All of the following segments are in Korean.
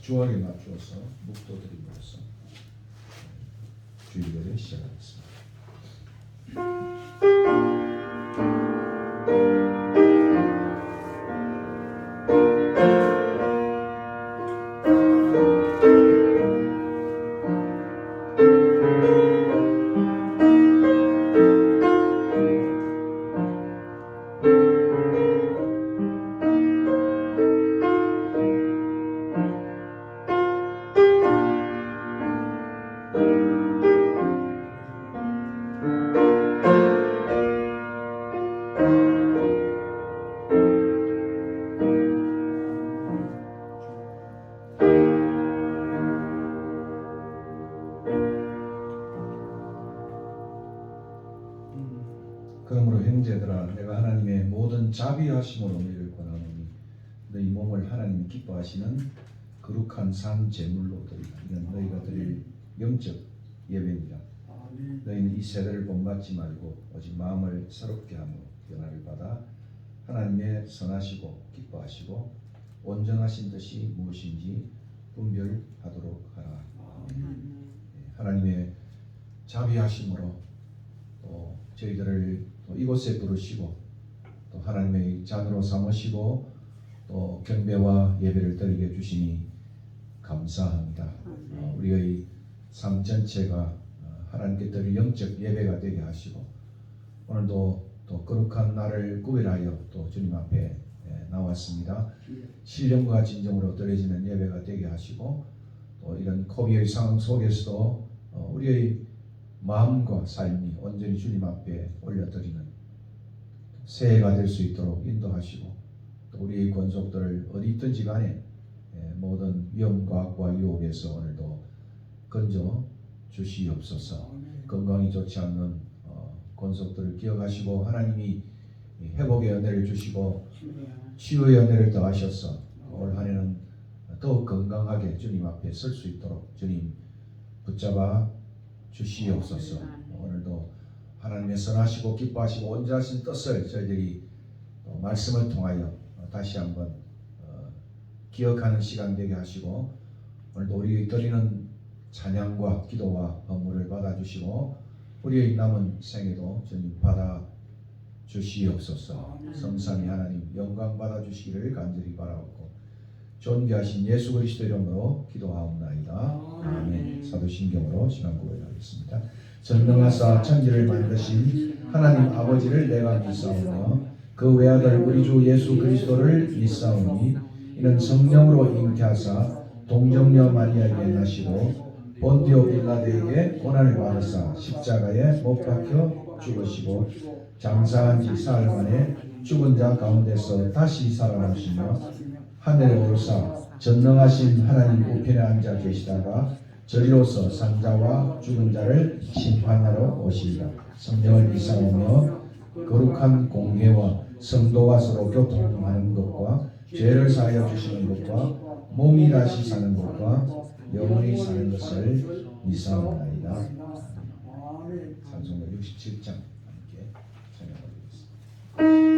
주얼에 맞추어서 묵도드림으로써 주일예를 시작하겠습니다. 그러므로 형제들아, 내가 하나님의 모든 자비하심으로 너희를 권하노니 너희 몸을 하나님이 기뻐하시는 거룩한 산 제물로 드리라. 이는 너희가 드릴 영적 예배니라. 너희는 이 세대를 본받지 말고 오직 마음을 새롭게 하므로 변화를 받아 하나님의 선하시고 기뻐하시고 온전하신 뜻이 무엇인지 분별하도록 하라. 하나님의 자비하심으로 또 저희들을 또 이곳에 부르시고 또 하나님의 자녀로 삼으시고 또 경배와 예배를 드리게 해주시니 감사합니다. 우리의 삶 전체가 하나님께 드릴 영적 예배가 되게 하시고 오늘도 또 거룩한 날을 구별하여 또 주님 앞에 나왔습니다. 신령과 진정으로 드려지는 예배가 되게 하시고 또 이런 코비의 상황 속에서도 우리의 마음과 삶이 온전히 주님 앞에 올려드리는 새해가 될 수 있도록 인도하시고 또 우리의 권속들을 어디 있든지 간에 모든 위험과 악과 유혹에서 오늘도 건져 주시옵소서. 건강이 좋지 않는 권속들을 기억하시고 하나님이 회복의 은혜를 주시고 치유의 은혜를 더하셔서 올 한 해는 더욱 건강하게 주님 앞에 설 수 있도록 주님 붙잡아 주시옵소서. 오늘도 하나님의 선하시고 기뻐하시고 온전하신 뜻을 저희들이 말씀을 통하여 다시 한번 기억하는 시간 되게 하시고 오늘도 우리 드리는 찬양과 기도와 헌물을 받아주시고 우리의 남은 생에도 주님 받아 주시옵소서. 성삼위 하나님 영광 받아주시기를 간절히 바라옵고 존귀하신 예수 그리스도 이름으로 기도하옵나이다. 아멘. 사도신경으로 시간 구별하겠습니다. 전능하사 천지를 만드신 하나님 아버지를 내가 믿사오며 그 외아들 우리 주 예수 그리스도를 믿사오니 이는 성령으로 잉태하사 동정녀 마리아에게 나시고 본디오 빌라도에게 고난을 받으사 십자가에 못 박혀 죽으시고 장사한 지 사흘 만에 죽은 자 가운데서 다시 살아나시며 하늘에 오르사 전능하신 하나님 우편에 앉아 계시다가 저리로서 산자와 죽은 자를 심판하러 오시리라. 성령을 믿사오며 거룩한 공회와 성도와 서로 교통하는 것과 죄를 사하여 주시는 것과 몸이 다시 사는 것과 영원히 사는 것을 믿사옵나이다. 찬송가 67장 함께 찬양하겠습니다.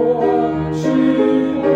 주노하시고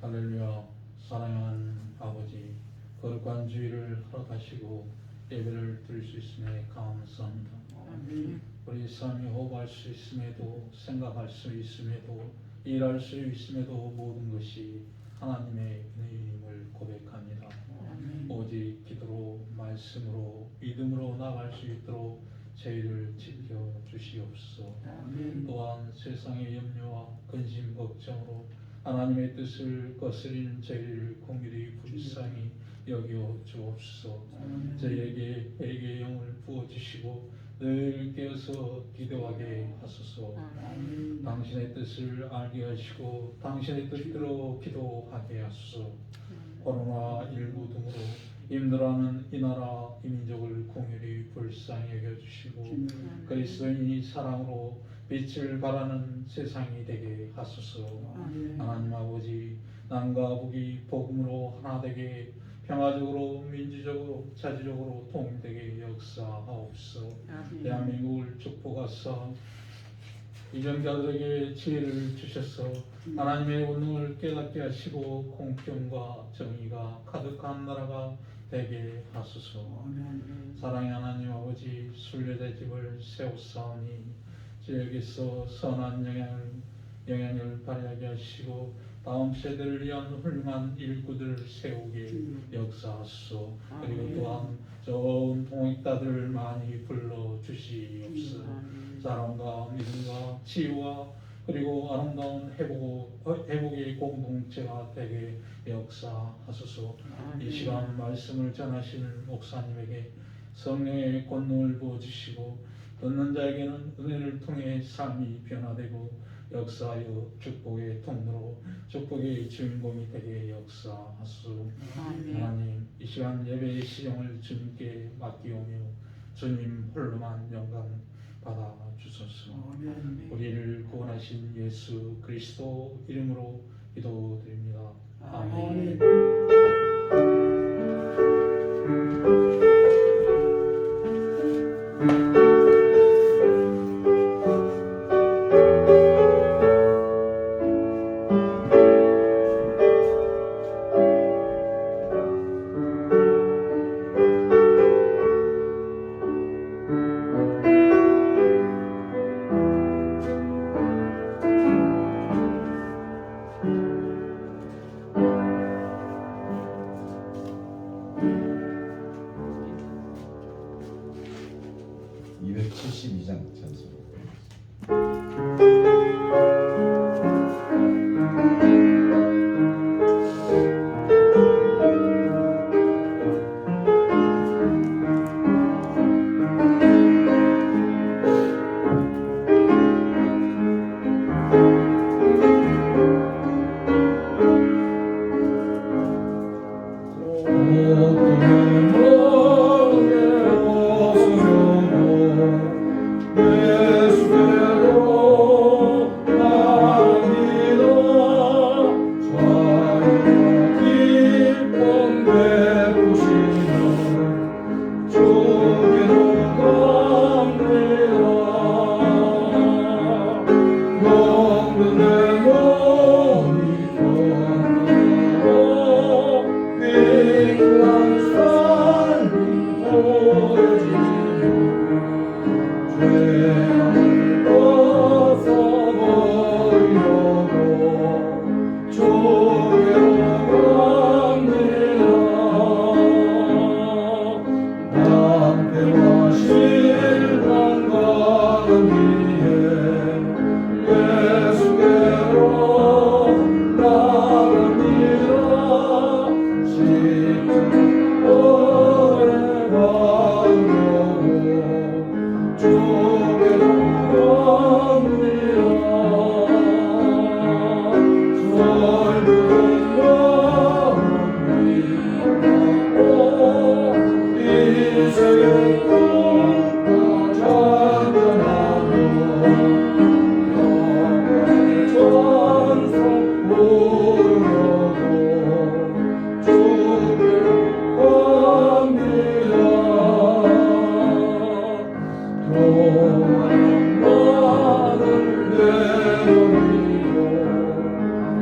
할렐루야. 사랑하는 아버지, 거룩한 주일을 허락하시고 예배를 드릴 수 있음에 감사합니다. 우리 삶이 호흡할 수 있음에도, 생각할 수 있음에도, 일할 수 있음에도 모든 것이 하나님의 은혜임을 고백합니다. 오직 기도로, 말씀으로, 믿음으로 나갈 수 있도록 저희를 지켜주시옵소서. 또한 세상의 염려와 근심 걱정으로 하나님의 뜻을 거스린 저희를 긍휼히 불쌍히 여겨 주옵소서. 저희에게 회개의 영을 부어주시고 늘 깨어서 기도하게 하소서. 당신의 뜻을 알게 하시고 당신의 뜻대로 기도하게 하소서. 코로나19 등으로 힘들어하는 이 나라 이 민족을 긍휼히 불쌍히 여겨주시고 그리스도인이 사랑으로 빛을 발하는 세상이 되게 하소서. 하나님 아버지, 남과 북이 복음으로 하나 되게 평화적으로, 민주적으로, 자주적으로 통일되게 역사하옵소서. 대한민국을 축복하사 이정자들에게 지혜를 주셔서 하나님의 원능을 깨닫게 하시고 공평과 정의가 가득한 나라가 되게 하소서. 사랑의 하나님 아버지, 순례자 집을 세우사오니 지역에서 선한 영향을 발휘하게 하시고 다음 세대를 위한 훌륭한 일꾼들을 세우게 역사하소서. 그리고 또한 좋은 통역자들을 많이 불러주시옵소서. 사랑과 믿음과 치유와 그리고 아름다운 회복의 공동체가 되게 역사하소서. 이 시간 말씀을 전하시는 목사님에게 성령의 권능을 부어주시고 듣는 자에게는 은혜를 통해 삶이 변화되고 역사하여 축복의 통로로 축복의 주인공이 되게 역사하소서. 하나님, 이 시간 예배의 시정을 주님께 맡기오며 주님 홀로만 영광 받아 주소서. 우리를 구원하신 예수 그리스도 이름으로 기도드립니다. 아멘. 272장 찬송.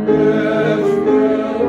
내 주께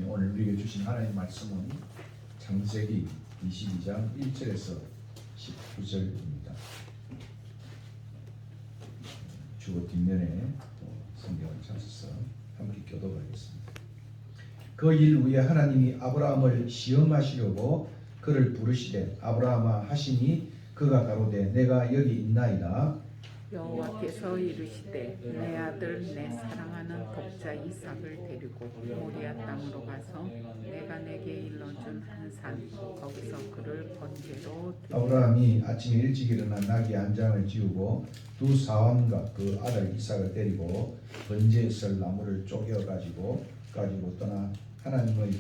오늘 우리에게 주신 하나님의 말씀은 창세기 22장 1절에서 19절입니다. 주어 뒷면에 성경을 찾아서 함께 교독하겠습니다. 그 일 후에 하나님이 아브라함을 시험하시려고 그를 부르시되 아브라함아 하시니 그가 가로되 내가 여기 있나이다. 여호와께서 이르시되 내 아들 내 사랑하는 독자 이삭을 데리고 모리아 땅으로 가서 내가 내게 일러준 한 산 거기서 그를 번제로 드리라. 아브라함이 아침에 일찍 일어나 나귀 한 장을 지우고 두 사원과 그 아들 이삭을 데리고 번제에 쓸 나무를 쪼개어 가지고 떠나 하나님의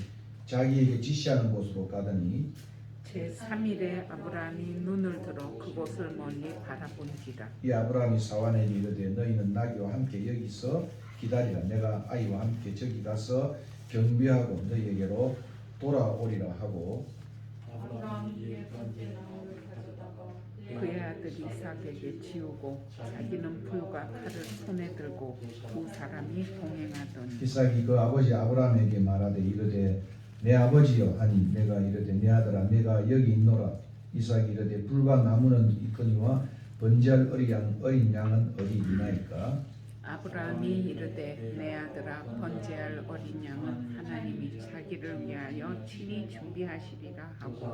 자기에게 지시하는 곳으로 가더니 제3일에 아브라함이 눈을 들어 그곳을 멀리 바라본지라. 이 아브라함이 사환에게 이르되 너희는 나귀와 함께 여기서 기다리라. 내가 아이와 함께 저기 가서 경배하고 너희에게로 돌아오리라 하고 그의 아들 이삭에게 지우고 자기는 불과 칼을 손에 들고 두 사람이 동행하더니 이삭이 그 아버지 아브라함에게 말하되 이르되 내 아버지여 하니 내가 이르되 내 아들아 내가 여기 있노라. 이삭이 이르되 불과 나무는 있거니와 번제할 어린 양은 어디 있나이까. 아브라함이 이르되 내 아들아 번제할 어린 양은 하나님이 자기를 위하여 친히 준비하시리라 하고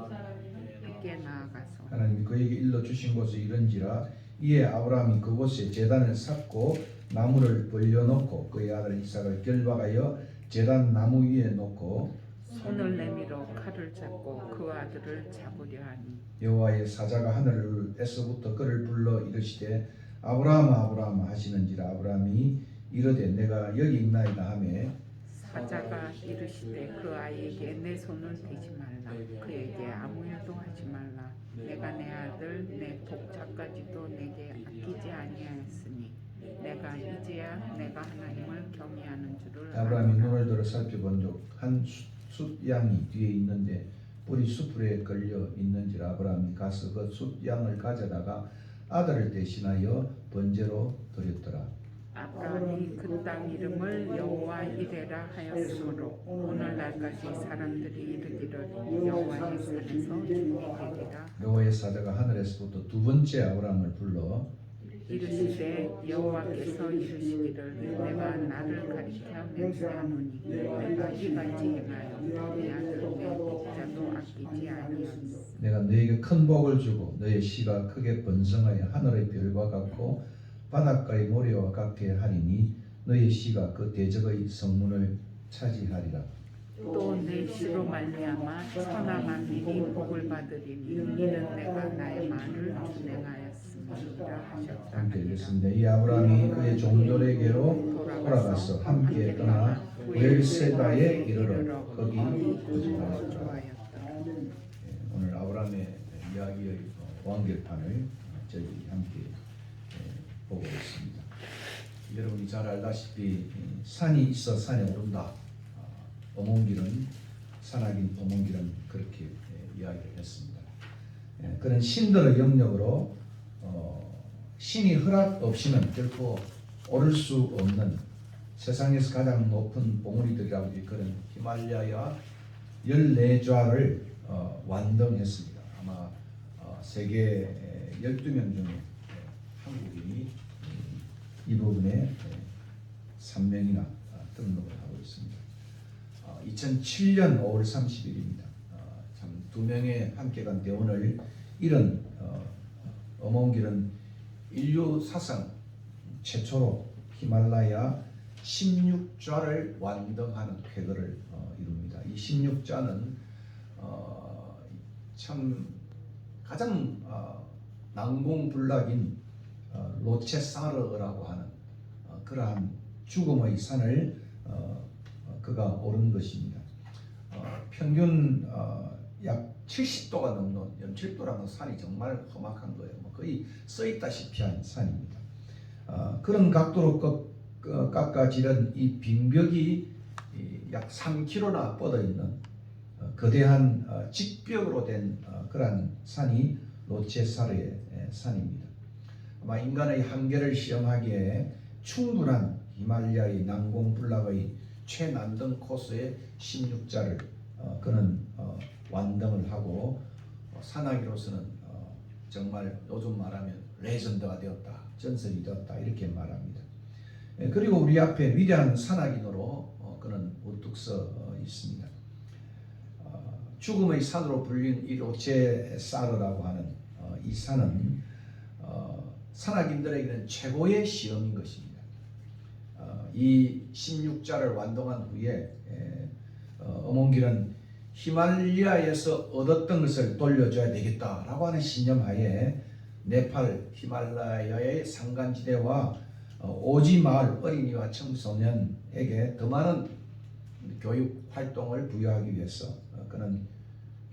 함께 나아가서 하나님이 그에게 일러 주신 곳이 이런지라. 이에 아브라함이 그곳에 제단을 쌓고 나무를 벌려놓고 그의 아들 이삭을 결박하여 제단 나무 위에 놓고 손을 내밀어 칼을 잡고 그 아들을 잡으려 하니 여호와의 사자가 하늘에서부터 그를 불러 이르시되 아브라함아 아브라함아 하시는지라. 아브라함이 이르되 내가 여기 있나이다 하매 사자가 이르시되 그 아이에게 내 손을 대지 말라. 그에게 아무 일도 하지 말라. 내가 내 아들 내 독자까지도 내게 아끼지 아니하였으니 내가 이제야 내가 하나님을 경외하는 줄을 아브라함이 아노라. 눈을 들어 살펴본즉 한 숫양이 뒤에 있는데 뿔이 수풀에 걸려 있는지라. 아브라함이 가서 그 숫양을 가져다가 아들을 대신하여 번제로 드렸더라. 아브라함이 그 땅 이름을 여호와 이레라 하였으므로 오늘날까지 사람들이 이르기를 여호와의 산에서 준비되리라. 여호와의 사자가 하늘에서부터 두 번째 아브라함을 불러 이르시되 여호와께서 이르시기를 내가 나를 가리켜 맹세하노니 내가 이같이 행하여 내 아들 내 독자도 아끼지 아니하니 내가 너에게 큰 복을 주고 너의 씨가 크게 번성하여 하늘의 별과 같고 바닷가의 모래와 같게 하리니 너의 씨가 그 대적의 성문을 차지하리라. 또 내 씨로 말미암아 천하 만민이 복을 받으리니 이는 내가 나의 말을 준행하였음이라 하셨다. 함께 읽겠습니다. 이 아브라함이 그의 종들에게로 돌아가서 함께 떠나 부엘세바에 이르러 거기 거주하였더라. 오늘 아브라함의 이야기의 완결판을 저희 함께 보고 있습니다. 여러분이 잘 알다시피 산이 있어 산에 오른다. 어몽길은 산악인 어몽길은 그렇게 이야기를 했습니다. 그런 신들의 영역으로 신이 허락 없이는 결코 오를 수 없는 세상에서 가장 높은 봉우리들이라고 일컬은 히말라야 14좌를 완등했습니다. 아마 세계 12명 중에 한국인이 이 부분에 3명이나 등록을 하고 있습니다. 2007년 5월 30일입니다. 참 두 명의 함께 간 대원을 이런 어몽길은 인류 사상 최초로 히말라야 16좌를 완등하는 쾌거를 이룹니다. 이 16좌는 참 가장 난공불락인 로체사르라고 하는 그러한 죽음의 산을 그가 오른 것입니다. 평균 약 70도가 넘는 연칠도라는 산이 정말 험악한 거예요. 거의 써있다시피 한 산입니다. 그런 각도로 깎아지른 이 빙벽이 약 3km나 뻗어 있는 거대한 직벽으로 된 그러한 산이 로체사르의 산입니다. 아마 인간의 한계를 시험하기에 충분한 히말라야의 난공불락의 최난등 코스의 16자를 그는 완등을 하고 산악인으로서는 정말 요즘 말하면 레전드가 되었다, 전설이 되었다 이렇게 말합니다. 그리고 우리 앞에 위대한 산악인으로 그는 우뚝 서 있습니다. 죽음의 산으로 불린 이 로체사르라고 하는 이 산은 산악인들에게는 최고의 시험인 것입니다. 이 16자를 완동한 후에 어몽길은 히말라야에서 얻었던 것을 돌려줘야 되겠다라고 하는 신념하에 네팔 히말라야의 산간지대와 오지 마을 어린이와 청소년에게 더 많은 교육 활동을 부여하기 위해서 그는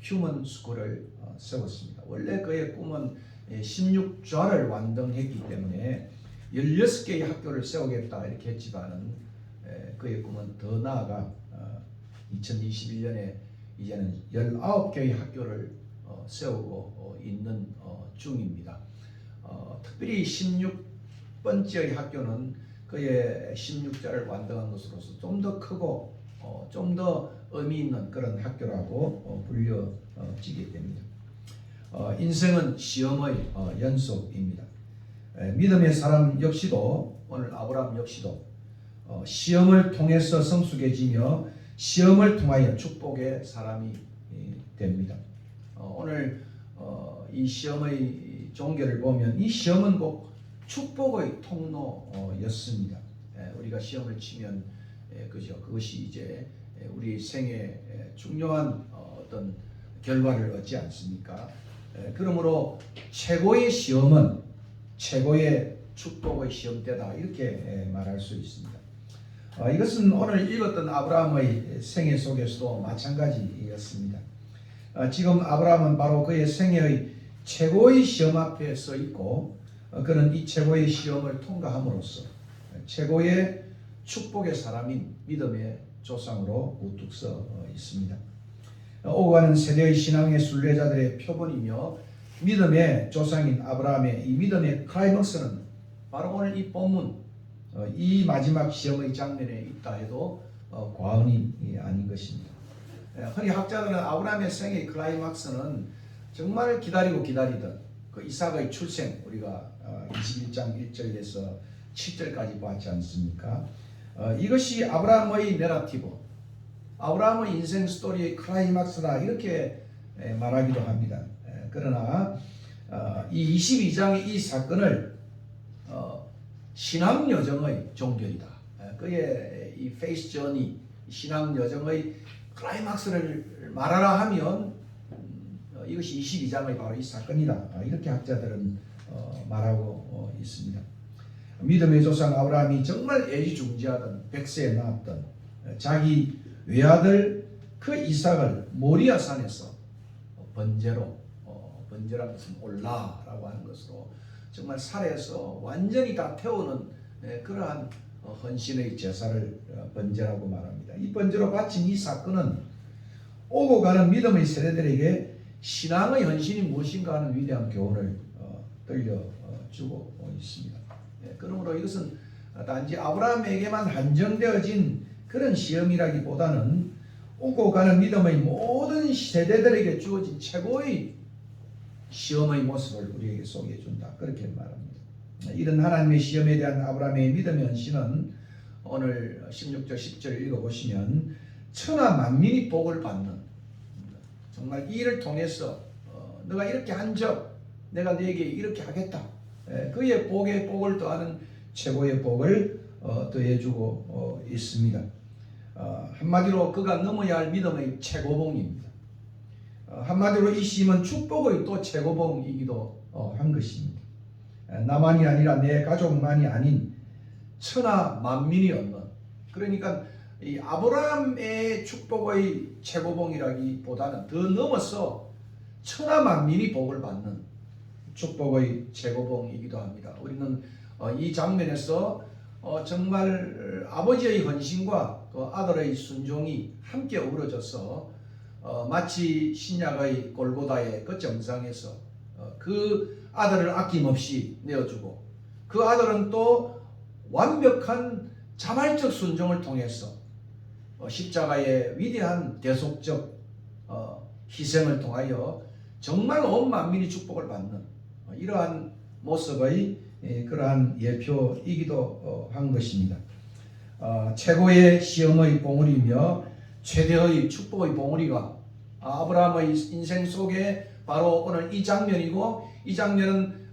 휴먼 스쿨을 세웠습니다. 원래 그의 꿈은 16좌를 완등했기 때문에 16개의 학교를 세우겠다 이렇게 했지만은 그의 꿈은 더 나아가 2021년에 이제는 19개의 학교를 세우고 있는 중입니다. 특별히 16번째의 학교는 그의 16자를 완등한 것으로서 좀 더 크고 좀 더 의미 있는 그런 학교라고 불려지게 됩니다. 인생은 시험의 연속입니다. 믿음의 사람 역시도 오늘 아브라함 역시도 시험을 통해서 성숙해지며 시험을 통하여 축복의 사람이 됩니다. 오늘 이 시험의 종교를 보면 이 시험은 꼭 축복의 통로였습니다. 우리가 시험을 치면 그죠? 그것이 이제 우리 생에 중요한 어떤 결과를 얻지 않습니까? 그러므로 최고의 시험은 최고의 축복의 시험대다 이렇게 말할 수 있습니다. 이것은 오늘 읽었던 아브라함의 생애 속에서도 마찬가지였습니다. 지금 아브라함은 바로 그의 생애의 최고의 시험 앞에 서 있고 그는 이 최고의 시험을 통과함으로써 최고의 축복의 사람인 믿음의 조상으로 우뚝 서 있습니다. 오고 가는 세대의 신앙의 순례자들의 표본이며 믿음의 조상인 아브라함의 이 믿음의 클라이막스는 바로 오늘 이 본문 이 마지막 시험의 장면에 있다 해도 과언이 아닌 것입니다. 흔히 학자들은 아브라함의 생의 클라이막스는 정말 기다리던 그 이삭의 출생 우리가 21장 1절에서 7절까지 봤지 않습니까? 이것이 아브라함의 내러티브, 아브라함의 인생 스토리의 클라이막스다 이렇게 말하기도 합니다. 그러나 이 22장의 이 사건을 신앙 여정의 종결이다. 그의 이 페이스 저니 신앙 여정의 클라이막스를 말하라 하면 이것이 22장의 바로 이 사건이다. 이렇게 학자들은 말하고 있습니다. 믿음의 조상 아브라함이 정말 애지중지하던 백세에 낳았던 자기 외아들 그 이삭을 모리아 산에서 번제로 번제라는 것은 올라라고 하는 것으로 정말 살해해서 완전히 다 태우는 그러한 헌신의 제사를 번제라고 말합니다. 이 번제로 바친 이 사건은 오고 가는 믿음의 세대들에게 신앙의 헌신이 무엇인가 하는 위대한 교훈을 들려주고 있습니다. 그러므로 이것은 단지 아브라함에게만 한정되어진 그런 시험이라기보다는 오고 가는 믿음의 모든 세대들에게 주어진 최고의 시험의 모습을 우리에게 소개해 준다. 그렇게 말합니다. 이런 하나님의 시험에 대한 아브라함의 믿음의 헌신은 오늘 16절 10절 읽어보시면 천하 만민이 복을 받는, 정말 이 일을 통해서 너가 이렇게 한 적 내가 네게 이렇게 하겠다, 그의 복에 복을 더하는 최고의 복을 더해주고 있습니다. 한마디로 그가 넘어야 할 믿음의 최고봉입니다. 한마디로 이 시험은 축복의 또 최고봉이기도 한 것입니다. 나만이 아니라 내 가족만이 아닌 천하 만민이 얻는, 그러니까 이 아브라함의 축복의 최고봉이라기보다는 더 넘어서 천하 만민이 복을 받는 축복의 최고봉이기도 합니다. 우리는 이 장면에서 정말 아버지의 헌신과 그 아들의 순종이 함께 어우러져서 마치 신약의 골고다의 그 정상에서 그 아들을 아낌없이 내어주고, 그 아들은 또 완벽한 자발적 순종을 통해서 십자가의 위대한 대속적 희생을 통하여 정말 온 만민이 축복을 받는 이러한 모습의 그러한 예표이기도 한 것입니다. 최고의 시험의 봉우리며 최대의 축복의 봉우리가 아브라함의 인생 속에 바로 오늘 이 장면이고, 이 장면은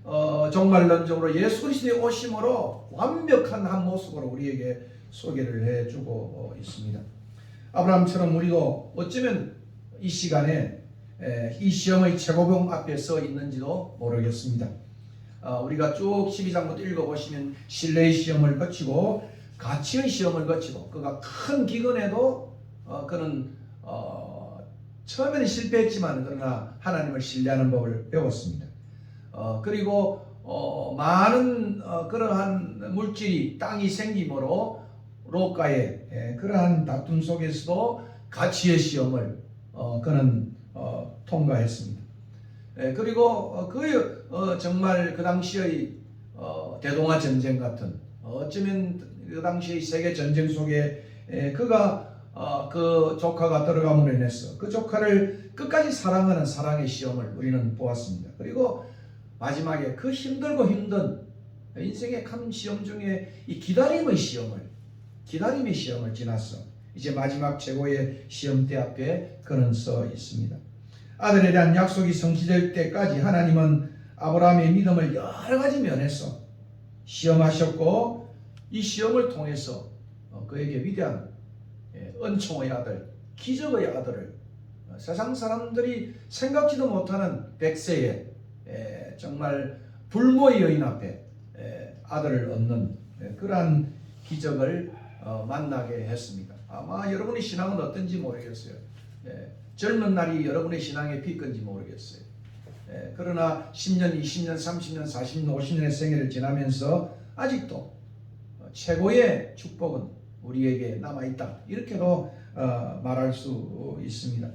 종말론적으로 예수 그리스도의 오심으로 완벽한 한 모습으로 우리에게 소개를 해주고 있습니다. 아브라함처럼 우리도 어쩌면 이 시간에 이 시험의 최고봉 앞에 서 있는지도 모르겠습니다. 우리가 쭉 12장부터 읽어보시면 신뢰의 시험을 거치고 가치의 시험을 거치고, 그가 큰 기근에도 그는 처음에는 실패했지만 그러나 하나님을 신뢰하는 법을 배웠습니다. 그리고 많은 그러한 물질이 땅이 생김으로 롯과의 그러한 다툼 속에서도 가치의 시험을 그는 통과했습니다. 그리고 정말 그 당시의 대동아 전쟁 같은, 어쩌면 그 당시의 세계 전쟁 속에 그가 그 조카가 들어감으로 인해서 그 조카를 끝까지 사랑하는 사랑의 시험을 우리는 보았습니다. 그리고 마지막에 그 힘들고 힘든 인생의 큰 시험 중에 이 기다림의 시험을 지나서 이제 마지막 최고의 시험대 앞에 그는 서 있습니다. 아들에 대한 약속이 성취될 때까지 하나님은 아브라함의 믿음을 여러 가지 면에서 시험하셨고, 이 시험을 통해서 그에게 위대한 은총의 아들, 기적의 아들을, 세상 사람들이 생각지도 못하는 100세의 정말 불모의 여인 앞에 아들을 얻는 그러한 기적을 만나게 했습니다. 아마 여러분의 신앙은 어떤지 모르겠어요. 젊은 날이 여러분의 신앙의 피건지 모르겠어요. 그러나 10년, 20년, 30년, 40년, 50년의 생애를 지나면서 아직도 최고의 축복은 우리에게 남아있다, 이렇게도 말할 수 있습니다.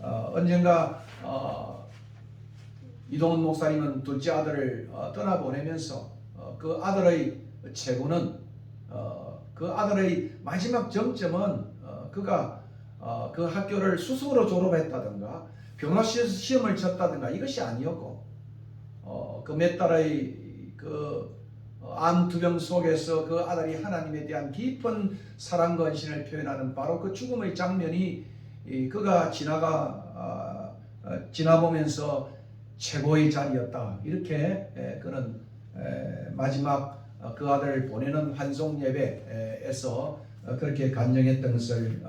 언젠가 이동훈 목사님은 둘째 아들을 떠나보내면서 그 아들의 최고는, 그 아들의 마지막 정점은 그가 그 학교를 수석으로 졸업했다든가 변호사 시험을 쳤다든가 이것이 아니었고, 그 몇 달의 그 암투병 속에서 그 아들이 하나님에 대한 깊은 사랑과 헌신을 표현하는 바로 그 죽음의 장면이 그가 지나보면서 최고의 자리였다, 이렇게 그는 마지막 그 아들을 보내는 환송 예배에서 그렇게 간증했던 것을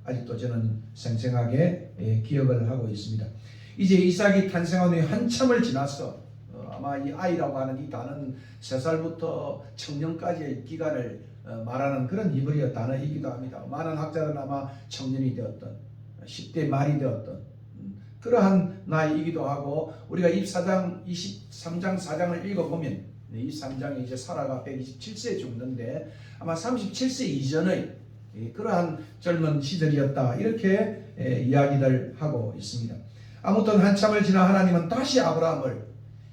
아직도 저는 생생하게 기억을 하고 있습니다. 이제 이삭이 탄생한 후에 한참을 지나서 아마 이 아이라고 하는 이 단어는 3살부터 청년까지의 기간을 말하는 그런 히브리어 단어이기도 합니다. 많은 학자들은 아마 청년이 되었던 10대 말이 되었던 그러한 나이이기도 하고, 우리가 23장 4장을 읽어보면 23장에 이제 사라가 127세에 죽는데 아마 37세 이전의 그러한 젊은 시절이었다, 이렇게 이야기들 하고 있습니다. 아무튼 한참을 지나 하나님은 다시 아브라함을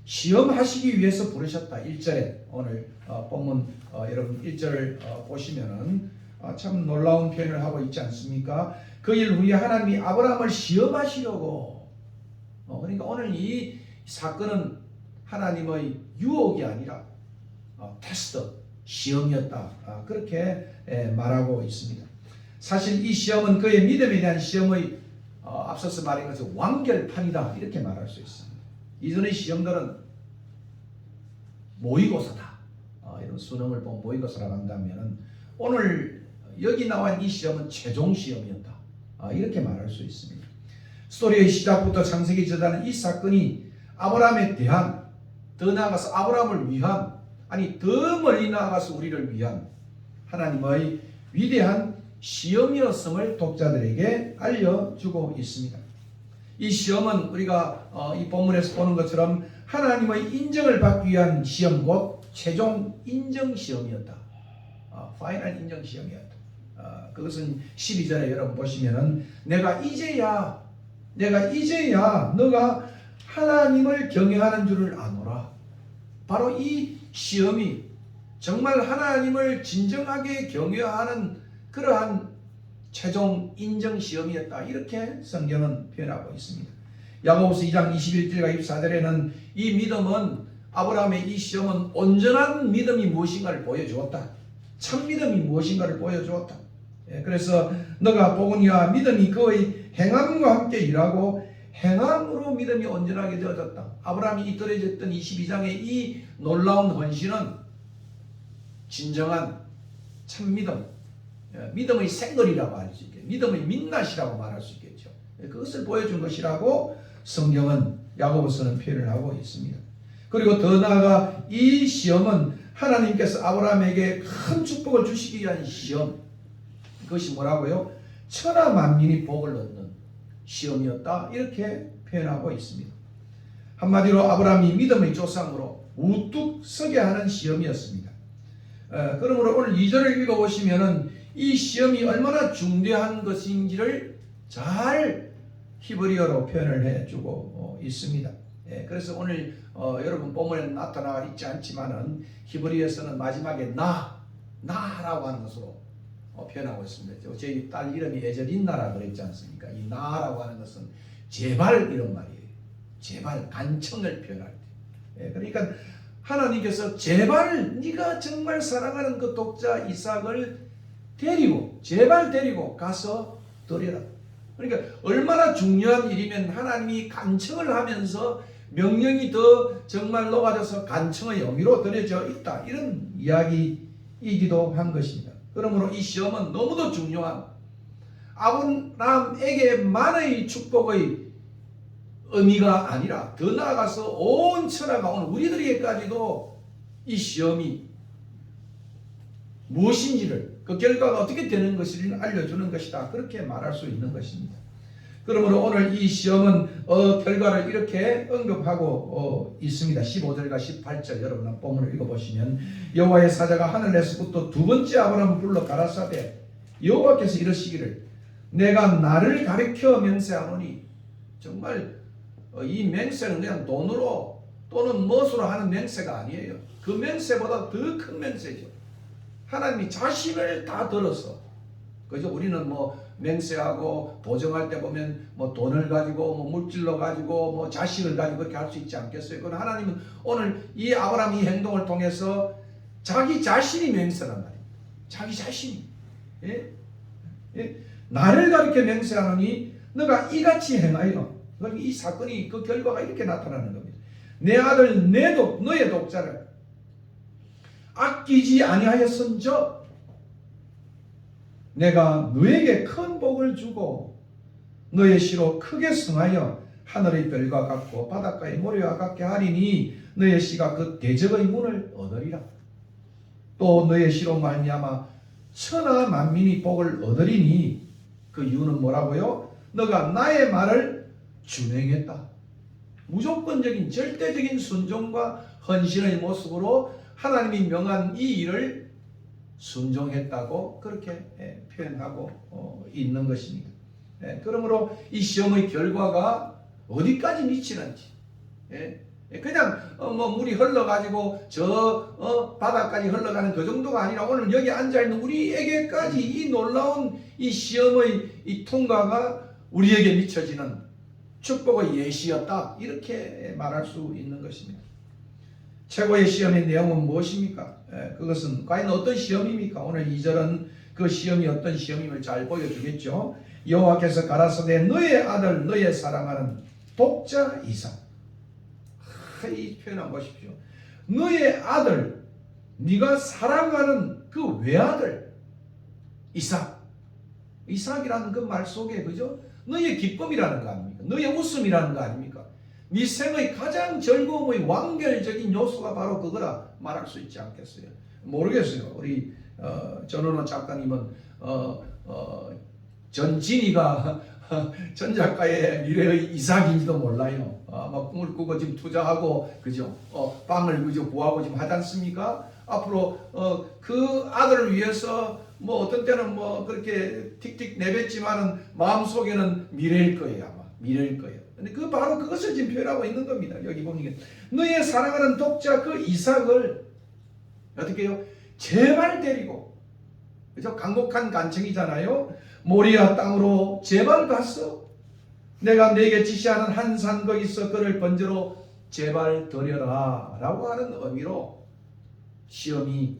시험하시기 위해서 부르셨다. 1절에 오늘 본문 여러분 1절을 보시면은 참 놀라운 표현을 하고 있지 않습니까? 그 일 후에 하나님이 아브라함을 시험하시려고 그러니까 오늘 이 사건은 하나님의 유혹이 아니라 테스트, 시험이었다. 그렇게 말하고 있습니다. 사실 이 시험은 그의 믿음에 대한 시험의 앞서서 말한 것은 완결판이다. 이렇게 말할 수 있습니다. 이전의 시험들은 모의고사다. 이런 수능을 본 모의고사라고 한다면 오늘 여기 나온 이 시험은 최종 시험이었다. 이렇게 말할 수 있습니다. 스토리의 시작부터 창세기 저자는 이 사건이 아브라함에 대한 더 나아가서 아브라함을 위한 아니 더 멀리 나아가서 우리를 위한 하나님의 위대한 시험이었음을 독자들에게 알려주고 있습니다. 이 시험은 우리가 이 본문에서 보는 것처럼 하나님의 인정을 받기 위한 시험 곧 최종 인정 시험이었다. 파이널 인정 시험이었다. 그것은 12절에 여러분 보시면은 내가 이제야 너가 하나님을 경외하는 줄을 아노라. 바로 이 시험이 정말 하나님을 진정하게 경외하는 그러한 최종 인정 시험이었다. 이렇게 성경은 표현하고 있습니다. 야고보서 2장 21절과 24절에는 이 믿음은 아브라함의 이 시험은 온전한 믿음이 무엇인가를 보여주었다. 참 믿음이 무엇인가를 보여주었다. 그래서 너가 복음이와 믿음이 그의 행함과 함께 일하고 행함으로 믿음이 온전하게 되어졌다. 아브라함이 이끌어졌던 22장의 이 놀라운 헌신은 진정한 참 믿음, 믿음의 생거리라고 할 수 있겠죠. 믿음의 민낯이라고 말할 수 있겠죠. 그것을 보여준 것이라고 성경은 야고보서는 표현을 하고 있습니다. 그리고 더 나아가 이 시험은 하나님께서 아브라함에게 큰 축복을 주시기 위한 시험. 그것이 뭐라고요? 천하 만민이 복을 얻는 시험이었다. 이렇게 표현하고 있습니다. 한마디로 아브라함이 믿음의 조상으로 우뚝 서게 하는 시험이었습니다. 그러므로 오늘 2절을 읽어보시면은 이 시험이 얼마나 중대한 것인지를 잘 히브리어로 표현을 해주고 있습니다. 그래서 오늘 여러분 본문에 나타나 있지 않지만은 히브리어에서는 마지막에 나라고 하는 것으로 표현하고 있습니다. 저희 딸 이름이 에저린나라 그랬지 않습니까? 이 나라고 하는 것은 제발 이런 말이에요. 제발 간청을 표현할 때. 그러니까 하나님께서 제발 네가 정말 사랑하는 그 독자 이삭을 제발 데리고 가서 드려라. 그러니까 얼마나 중요한 일이면 하나님이 간청을 하면서 명령이 더 정말 녹아져서 간청의 의미로 드려져 있다. 이런 이야기이기도 한 것입니다. 그러므로 이 시험은 너무도 중요한 아브라함에게만의 축복의 의미가 아니라 더 나아가서 온 천하가 오늘 우리들에게까지도 이 시험이 무엇인지를 그 결과가 어떻게 되는 것을 알려주는 것이다. 그렇게 말할 수 있는 것입니다. 그러므로 오늘 이 시험은 결과를 이렇게 언급하고 있습니다. 15절과 18절 여러분 본문을 읽어보시면 여호와의 사자가 하늘에서부터 두 번째 아브라함을 불러 가라사대 여호와께서 이러시기를 내가 나를 가리켜 맹세하노니 정말 이 맹세는 그냥 돈으로 또는 무엇으로 하는 맹세가 아니에요. 그 맹세보다 더 큰 맹세죠. 하나님이 자신을 다 들어서 그죠? 우리는 뭐 맹세하고 보증할 때 보면 뭐 돈을 가지고 뭐 물질로 가지고 뭐 자식을 가지고 그렇게 할 수 있지 않겠어요? 그러나 하나님은 오늘 이 아브라함 이 행동을 통해서 자기 자신이 맹세란 말이에요. 자기 자신이 나를 가리켜 맹세하노니 너가 이같이 행하여. 그러니까 이 사건이 그 결과가 이렇게 나타나는 겁니다. 내 아들 너의 독자를 아끼지 아니하였은저 내가 너에게 큰 복을 주고 너의 씨로 크게 성하여 하늘의 별과 같고 바닷가의 모래와 같게 하리니 너의 씨가 그 대적의 문을 얻으리라. 또 너의 씨로 말미암아 천하 만민이 복을 얻으리니 그 이유는 뭐라고요? 너가 나의 말을 준행했다. 무조건적인 절대적인 순종과 헌신의 모습으로 하나님이 명한 이 일을 순종했다고 그렇게 표현하고 있는 것입니다. 그러므로 이 시험의 결과가 어디까지 미치는지 그냥 뭐 물이 흘러가지고 저 바다까지 흘러가는 그 정도가 아니라 오늘 여기 앉아있는 우리에게까지 이 놀라운 이 시험의 이 통과가 우리에게 미쳐지는 축복의 예시였다, 이렇게 말할 수 있는 것입니다. 최고의 시험의 내용은 무엇입니까? 그것은 과연 어떤 시험입니까? 오늘 2절은 그 시험이 어떤 시험임을 잘 보여주겠죠. 여호와께서 가라사대 너의 아들 너의 사랑하는 독자 이삭. 이 표현 한번 보십시오. 너의 아들, 네가 사랑하는 그 외아들 이삭. 이삭이라는 그 말 속에 그죠? 너의 기쁨이라는 거 아닙니까? 너의 웃음이라는 거 아닙니까? 네 생의 가장 즐거움의 완결적인 요소가 바로 그거라 말할 수 있지 않겠어요? 모르겠어요. 우리 전원호 작가님은 전진이가 전 작가의 미래의 이삭인지도 몰라요. 아마 꿈을 꾸고 지금 투자하고 그죠? 빵을 그죠 구하고 지금 하지 않습니까? 앞으로 그 아들을 위해서 뭐 어떤 때는 뭐 그렇게 틱틱 내뱉지만은 마음 속에는 미래일 거예요. 아마 미래일 거예요. 근데 그 바로 그것을 지금 표현하고 있는 겁니다. 여기 보면 너의 사랑하는 독자 그 이삭을 어떻게 해요? 제발 데리고, 그죠? 강곡한 간청이잖아요. 모리아 땅으로 제발 갔어. 내가 네게 지시하는 한 산 거기서 그를 번제로 제발 드려라 라고 하는 의미로 시험이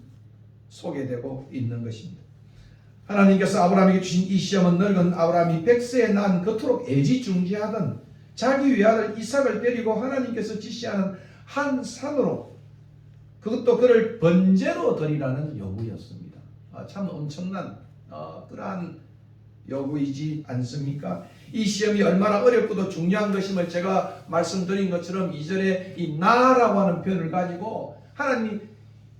소개되고 있는 것입니다. 하나님께서 아브라함에게 주신 이 시험은 늙은 아브라함이 100세에 난 그토록 애지중지하던 자기 외아들 이삭을 데리고 하나님께서 지시하는 한 산으로, 그것도 그를 번제로 드리라는 요구였습니다. 참 엄청난 그러한 요구이지 않습니까? 이 시험이 얼마나 어렵고도 중요한 것임을 제가 말씀드린 것처럼 2절에 이 나라고 하는 표현을 가지고 하나님이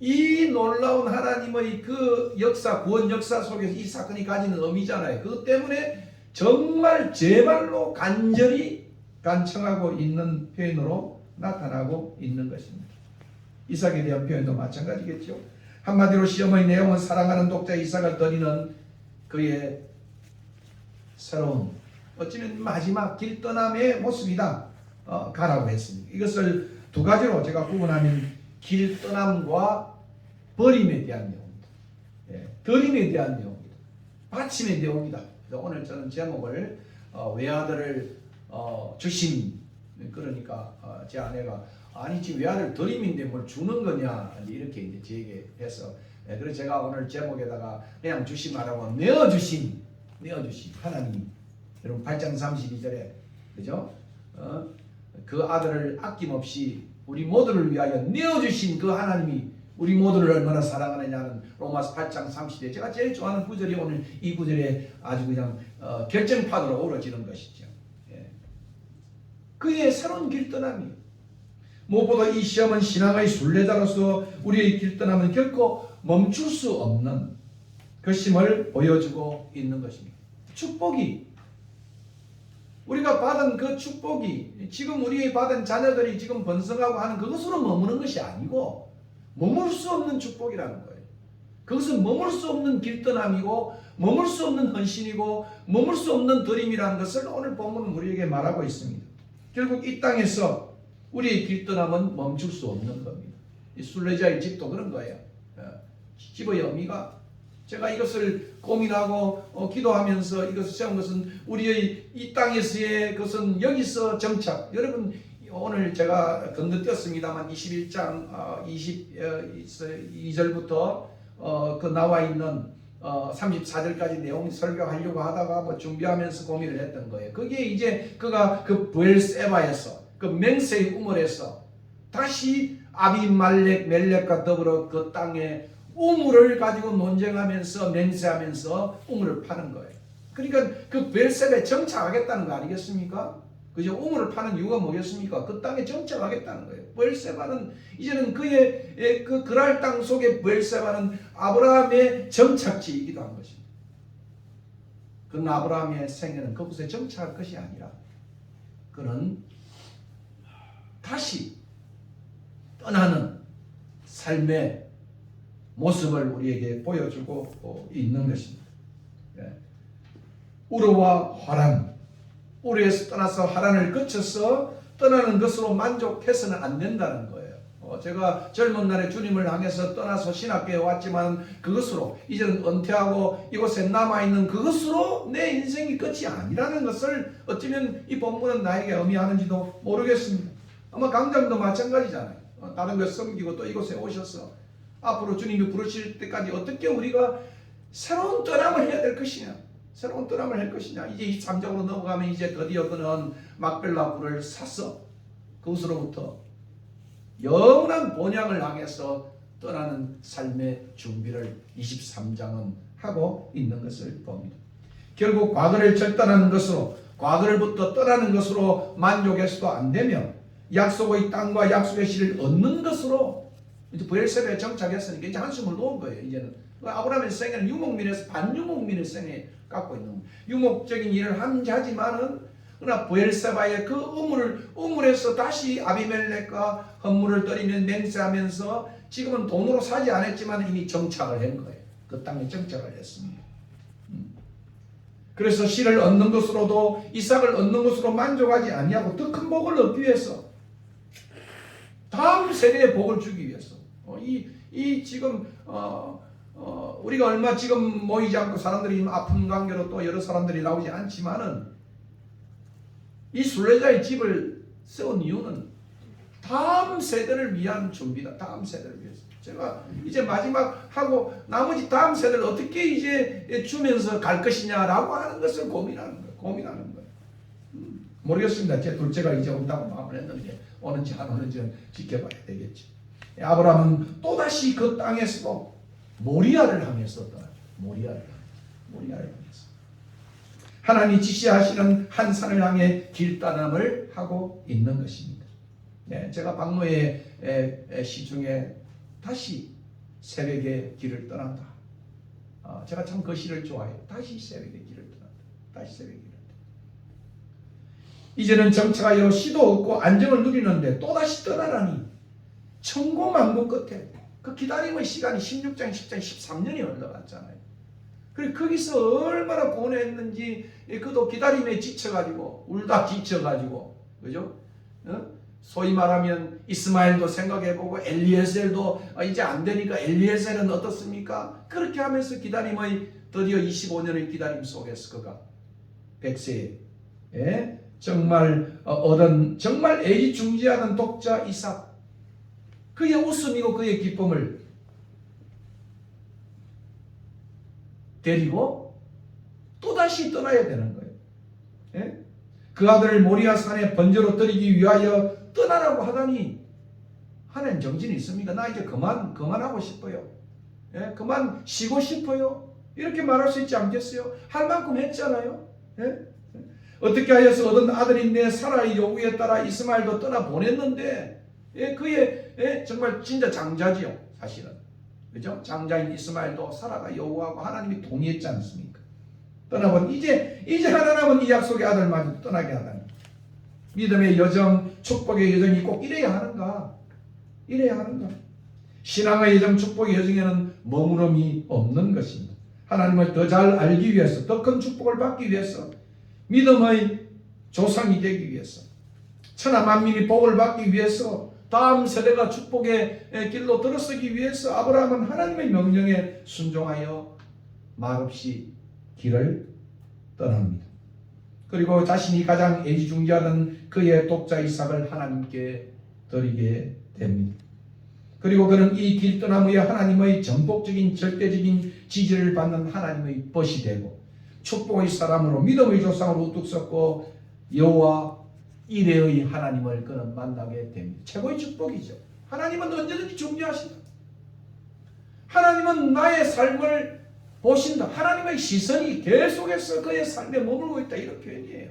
이 놀라운 하나님의 그 역사, 구원 역사 속에서 이 사건이 가지는 의미잖아요. 그것 때문에 정말 제발로 간절히 간청하고 있는 표현으로 나타나고 있는 것입니다. 이삭에 대한 표현도 마찬가지겠죠. 한마디로 시험의 내용은 사랑하는 독자 이삭을 드리는 그의 새로운, 어쩌면 마지막 길떠남의 모습이다 가라고 했습니다. 이것을 두 가지로 제가 구분하면 길떠남과 버림에 대한 내용입니다. 드림에 대한 내용입니다. 바침의 내용입니다. 그래서 오늘 저는 제목을 외아들을 주심, 그러니까 제 아내가 아니 지금 외아들 드림인데 뭘 주는 거냐 이렇게 이제 제게 해서, 그래서 제가 오늘 제목에다가 그냥 주심하라고 내어주심 하나님. 여러분 8장 32절에 그죠? 그 아들을 아낌없이 우리 모두를 위하여 내어주신 그 하나님이 우리 모두를 얼마나 사랑하느냐는 로마서 8장 30절, 제가 제일 좋아하는 구절이 오늘 이 구절에 아주 그냥 결정판으로 어우러지는 것이죠. 그의 새로운 길떠남이, 무엇보다 이 시험은 신앙의 순례자로서 우리의 길떠남은 결코 멈출 수 없는 것임을 보여주고 있는 것입니다. 축복이, 우리가 받은 그 축복이 지금 우리 받은 자녀들이 지금 번성하고 하는 그것으로 머무는 것이 아니고 머물 수 없는 축복이라는 거예요. 그것은 머물 수 없는 길떠남이고 머물 수 없는 헌신이고 머물 수 없는 드림이라는 것을 오늘 본문은 우리에게 말하고 있습니다. 결국 이 땅에서 우리의 길떠남은 멈출 수 없는 겁니다. 이 순례자의 집도 그런 거예요. 집의 의미가, 제가 이것을 고민하고 기도하면서 이것을 세운 것은 우리의 이 땅에서의 그것은 여기서 정착. 여러분 오늘 제가 건너뛰었습니다만 21장 22절부터 그 나와 있는 34절까지 내용 설교하려고 하다가 뭐 준비하면서 고민을 했던 거예요. 그게 이제 그가 그 브엘세바에서 그 맹세의 우물에서 다시 아비말렉 멜렉과 더불어 그 땅에 우물을 가지고 논쟁하면서 맹세하면서 우물을 파는 거예요. 그러니까 그 브엘세바에 정착하겠다는 거 아니겠습니까? 그죠? 우물을 파는 이유가 뭐겠습니까? 그 땅에 정착하겠다는 거예요. 브엘세바는 이제는 그의 그 그랄 땅 속에 브엘세바는 아브라함의 정착지이기도 한 것입니다. 그러나 아브라함의 생애는 그곳에 정착할 것이 아니라 그는 다시 떠나는 삶의 모습을 우리에게 보여주고 있는 것입니다. 우르와 화란, 우르에서 떠나서 하란을 거쳐서 떠나는 것으로 만족해서는 안 된다는 거예요. 제가 젊은 날에 주님을 향해서 떠나서 신학교에 왔지만 그것으로 이제는 은퇴하고 이곳에 남아있는 그것으로 내 인생이 끝이 아니라는 것을 어쩌면 이 본문은 나에게 의미하는지도 모르겠습니다. 아마 강장도 마찬가지잖아요. 다른 것 섬기고 또 이곳에 오셔서 앞으로 주님이 부르실 때까지 어떻게 우리가 새로운 떠남을 해야 될 것이냐, 새로운 떠남을 할 것이냐. 이제 23장으로 넘어가면 이제 드디어 그는 막벨라 굴을 샀어. 그것으로부터 영원한 본향을 향해서 떠나는 삶의 준비를 23장은 하고 있는 것을 봅니다. 결국 과거를 절단하는 것으로, 과거를부터 떠나는 것으로 만족해서도 안 되며 약속의 땅과 약속의 씨를 얻는 것으로 이제 브엘세바에 정착했으니까 이제 한숨을 놓은 거예요. 이제는 아브라함의 생애는 유목민에서 반유목민의 생애 갖고 있는 거예요. 유목적인 일을 하지만은 그러나 브엘세바의 그 우물에서 다시 아비멜렉과 헌물을 떨이며 맹세하면서 지금은 돈으로 사지 않았지만 이미 정착을 한 거예요. 그 땅에 정착을 했습니다. 그래서 씨를 얻는 것으로도 이삭을 얻는 것으로 만족하지 아니하고 더 큰 복을 얻기 위해서, 다음 세대의 복을 주기 위해서, 지금 우리가 얼마 지금 모이지 않고 사람들이 아픈 관계로 또 여러 사람들이 나오지 않지만은 이 순례자의 집을 세운 이유는 다음 세대를 위한 준비다. 다음 세대를 위해서. 제가 이제 마지막 하고 나머지 다음 세대를 어떻게 이제 주면서 갈 것이냐라고 하는 것을 고민하는 거예요. 모르겠습니다. 제 둘째가 이제 온다고 마음을 했는데 오는지 안 오는지 지켜봐야 되겠지. 아브라함은 또다시 그 땅에서도 모리아를 향해서 떠나요. 모리아를 향해서. 하나님이 지시하시는 한 산을 향해 길떠남을 하고 있는 것입니다. 네, 제가 박노의 시 중에 다시 새벽에 길을 떠난다. 제가 참 그 시를 좋아해요. 다시 새벽에 길을 떠난다. 다시 새벽에 길을 떠난다. 이제는 정착하여 시도 없고 안정을 누리는데 또다시 떠나라니 천고만고 끝에 그 기다림의 시간이 16장, 10장, 13년이 흘러갔잖아요. 그리고 거기서 얼마나 고뇌했는지 그도 기다림에 지쳐가지고 울다 지쳐가지고 그죠? 소위 말하면 이스마엘도 생각해보고 엘리에셀도 이제 안 되니까 엘리에셀은 어떻습니까? 그렇게 하면서 기다림의 드디어 25년의 기다림 속에서 그가 100세에 정말 얻은 정말 애지중지하는 독자 이삭, 그의 웃음이고 그의 기쁨을 데리고 또다시 떠나야 되는 거예요. 예? 그 아들을 모리아 산에 번제로 드리기 위하여 떠나라고 하다니 하나님 정신이 있습니까? 나 이제 그만하고 싶어요. 예? 그만 쉬고 싶어요. 이렇게 말할 수 있지 않겠어요? 할 만큼 했잖아요. 예? 어떻게 하여서 얻은 아들인데 사라의 요구에 따라 이스마엘도 떠나보냈는데 그의 정말 진짜 장자지요. 사실은. 그죠? 장자인 이스마엘도 사라가 요구하고 하나님이 동의했지 않습니까? 떠나본 이제 하나 남은 이 약속의 아들마저 떠나게 하다니. 믿음의 여정, 축복의 여정이 꼭 이래야 하는가? 신앙의 여정, 축복의 여정에는 머무름이 없는 것입니다. 하나님을 더 잘 알기 위해서, 더 큰 축복을 받기 위해서, 믿음의 조상이 되기 위해서, 천하 만민이 복을 받기 위해서, 다음 세대가 축복의 길로 들어서기 위해서 아브라함은 하나님의 명령에 순종하여 말없이 길을 떠납니다. 그리고 자신이 가장 애지중지하는 그의 독자 이삭을 하나님께 드리게 됩니다. 그리고 그는 이 길 떠남 후에 하나님의 전폭적인 절대적인 지지를 받는 하나님의 벗이 되고 축복의 사람으로 믿음의 조상으로 우뚝 섰고 여호와 이레의 하나님을 그는 만나게 됩니다. 최고의 축복이죠. 하나님은 언제든지 중재하신다. 하나님은 나의 삶을 보신다. 하나님의 시선이 계속해서 그의 삶에 머물고 있다. 이렇게 표현이에요.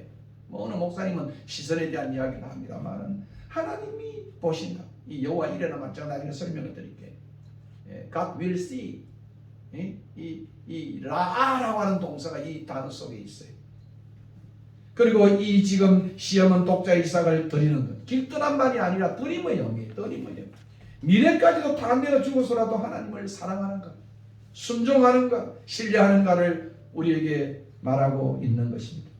어느 목사님은 시선에 대한 이야기를 합니다만 하나님이 보신다. 이 여호와 이레나 맞죠? 나중에 설명을 드릴게요. God will see. 이 라라고 하는 동사가 이 단어 속에 있어요. 그리고 이 지금 시험은 독자 이삭을 드리는 것. 길떠난만이 아니라 드림의 영이에요. 미래까지도 다 내어 죽어서라도 하나님을 사랑하는가, 순종하는가, 신뢰하는가를 우리에게 말하고 있는 것입니다.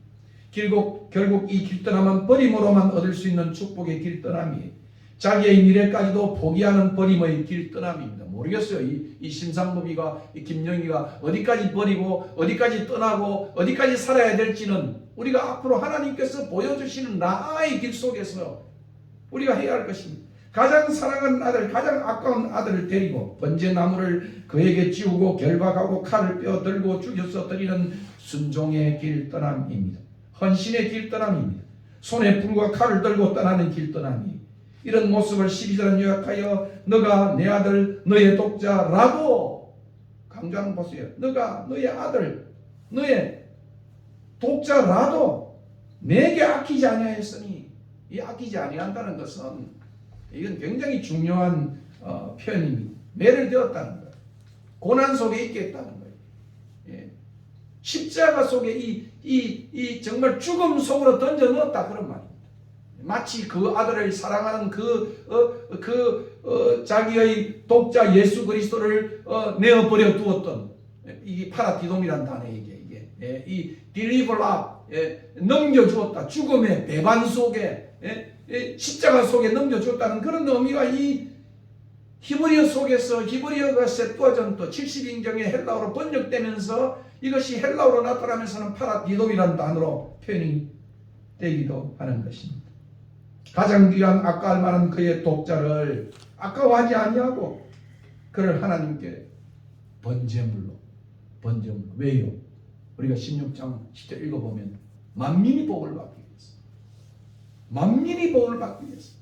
결국 이 길떠남은 버림으로만 얻을 수 있는 축복의 길떠남이에요. 자기의 미래까지도 포기하는 버림의 길떠남입니다. 모르겠어요. 이 심상범이가, 이 김영희가 어디까지 버리고 어디까지 떠나고 어디까지 살아야 될지는 우리가 앞으로 하나님께서 보여주시는 나아의 길 속에서 우리가 해야 할 것입니다. 가장 사랑하는 아들, 가장 아까운 아들을 데리고 번제나무를 그에게 지우고 결박하고 칼을 빼어들고 죽여서 드리는 순종의 길떠남입니다. 헌신의 길떠남입니다. 손에 불과 칼을 들고 떠나는 길떠남이, 이런 모습을 12절은 요약하여 너가 내 아들 너의 독자라도, 강조하는 보세요. 너가 너의 아들 너의 독자라도 내게 아끼지 아니하였으니, 이 아끼지 아니한다는 것은 이건 굉장히 중요한 표현입니다. 매를 되었다는 거예요. 고난 속에 있겠다는 거예요. 예. 십자가 속에 이 정말 죽음 속으로 던져 넣었다, 그런 말입니다. 마치 그 아들을 사랑하는 자기의 독자 예수 그리스도를 내어버려 두었던, 이 파라디돔이란 단어에게 이 deliver up, 넘겨주었다, 죽음의 배반 속에, 십자가 속에 넘겨주었다는 그런 의미가 이 히브리어 속에서, 히브리어가 세뚜아전트 70인경의 헬라어로 번역되면서 이것이 헬라어로 나타나면서는 파라디돔이라는 단어로 표현이 되기도 하는 것입니다. 가장 귀한 아까울 만한 그의 독자를 아까워하지 아니하고 그를 하나님께 번제물로. 왜요? 우리가 16장 10절 읽어보면 만민이 복을 받기 위해서, 만민이 복을 받기 위해서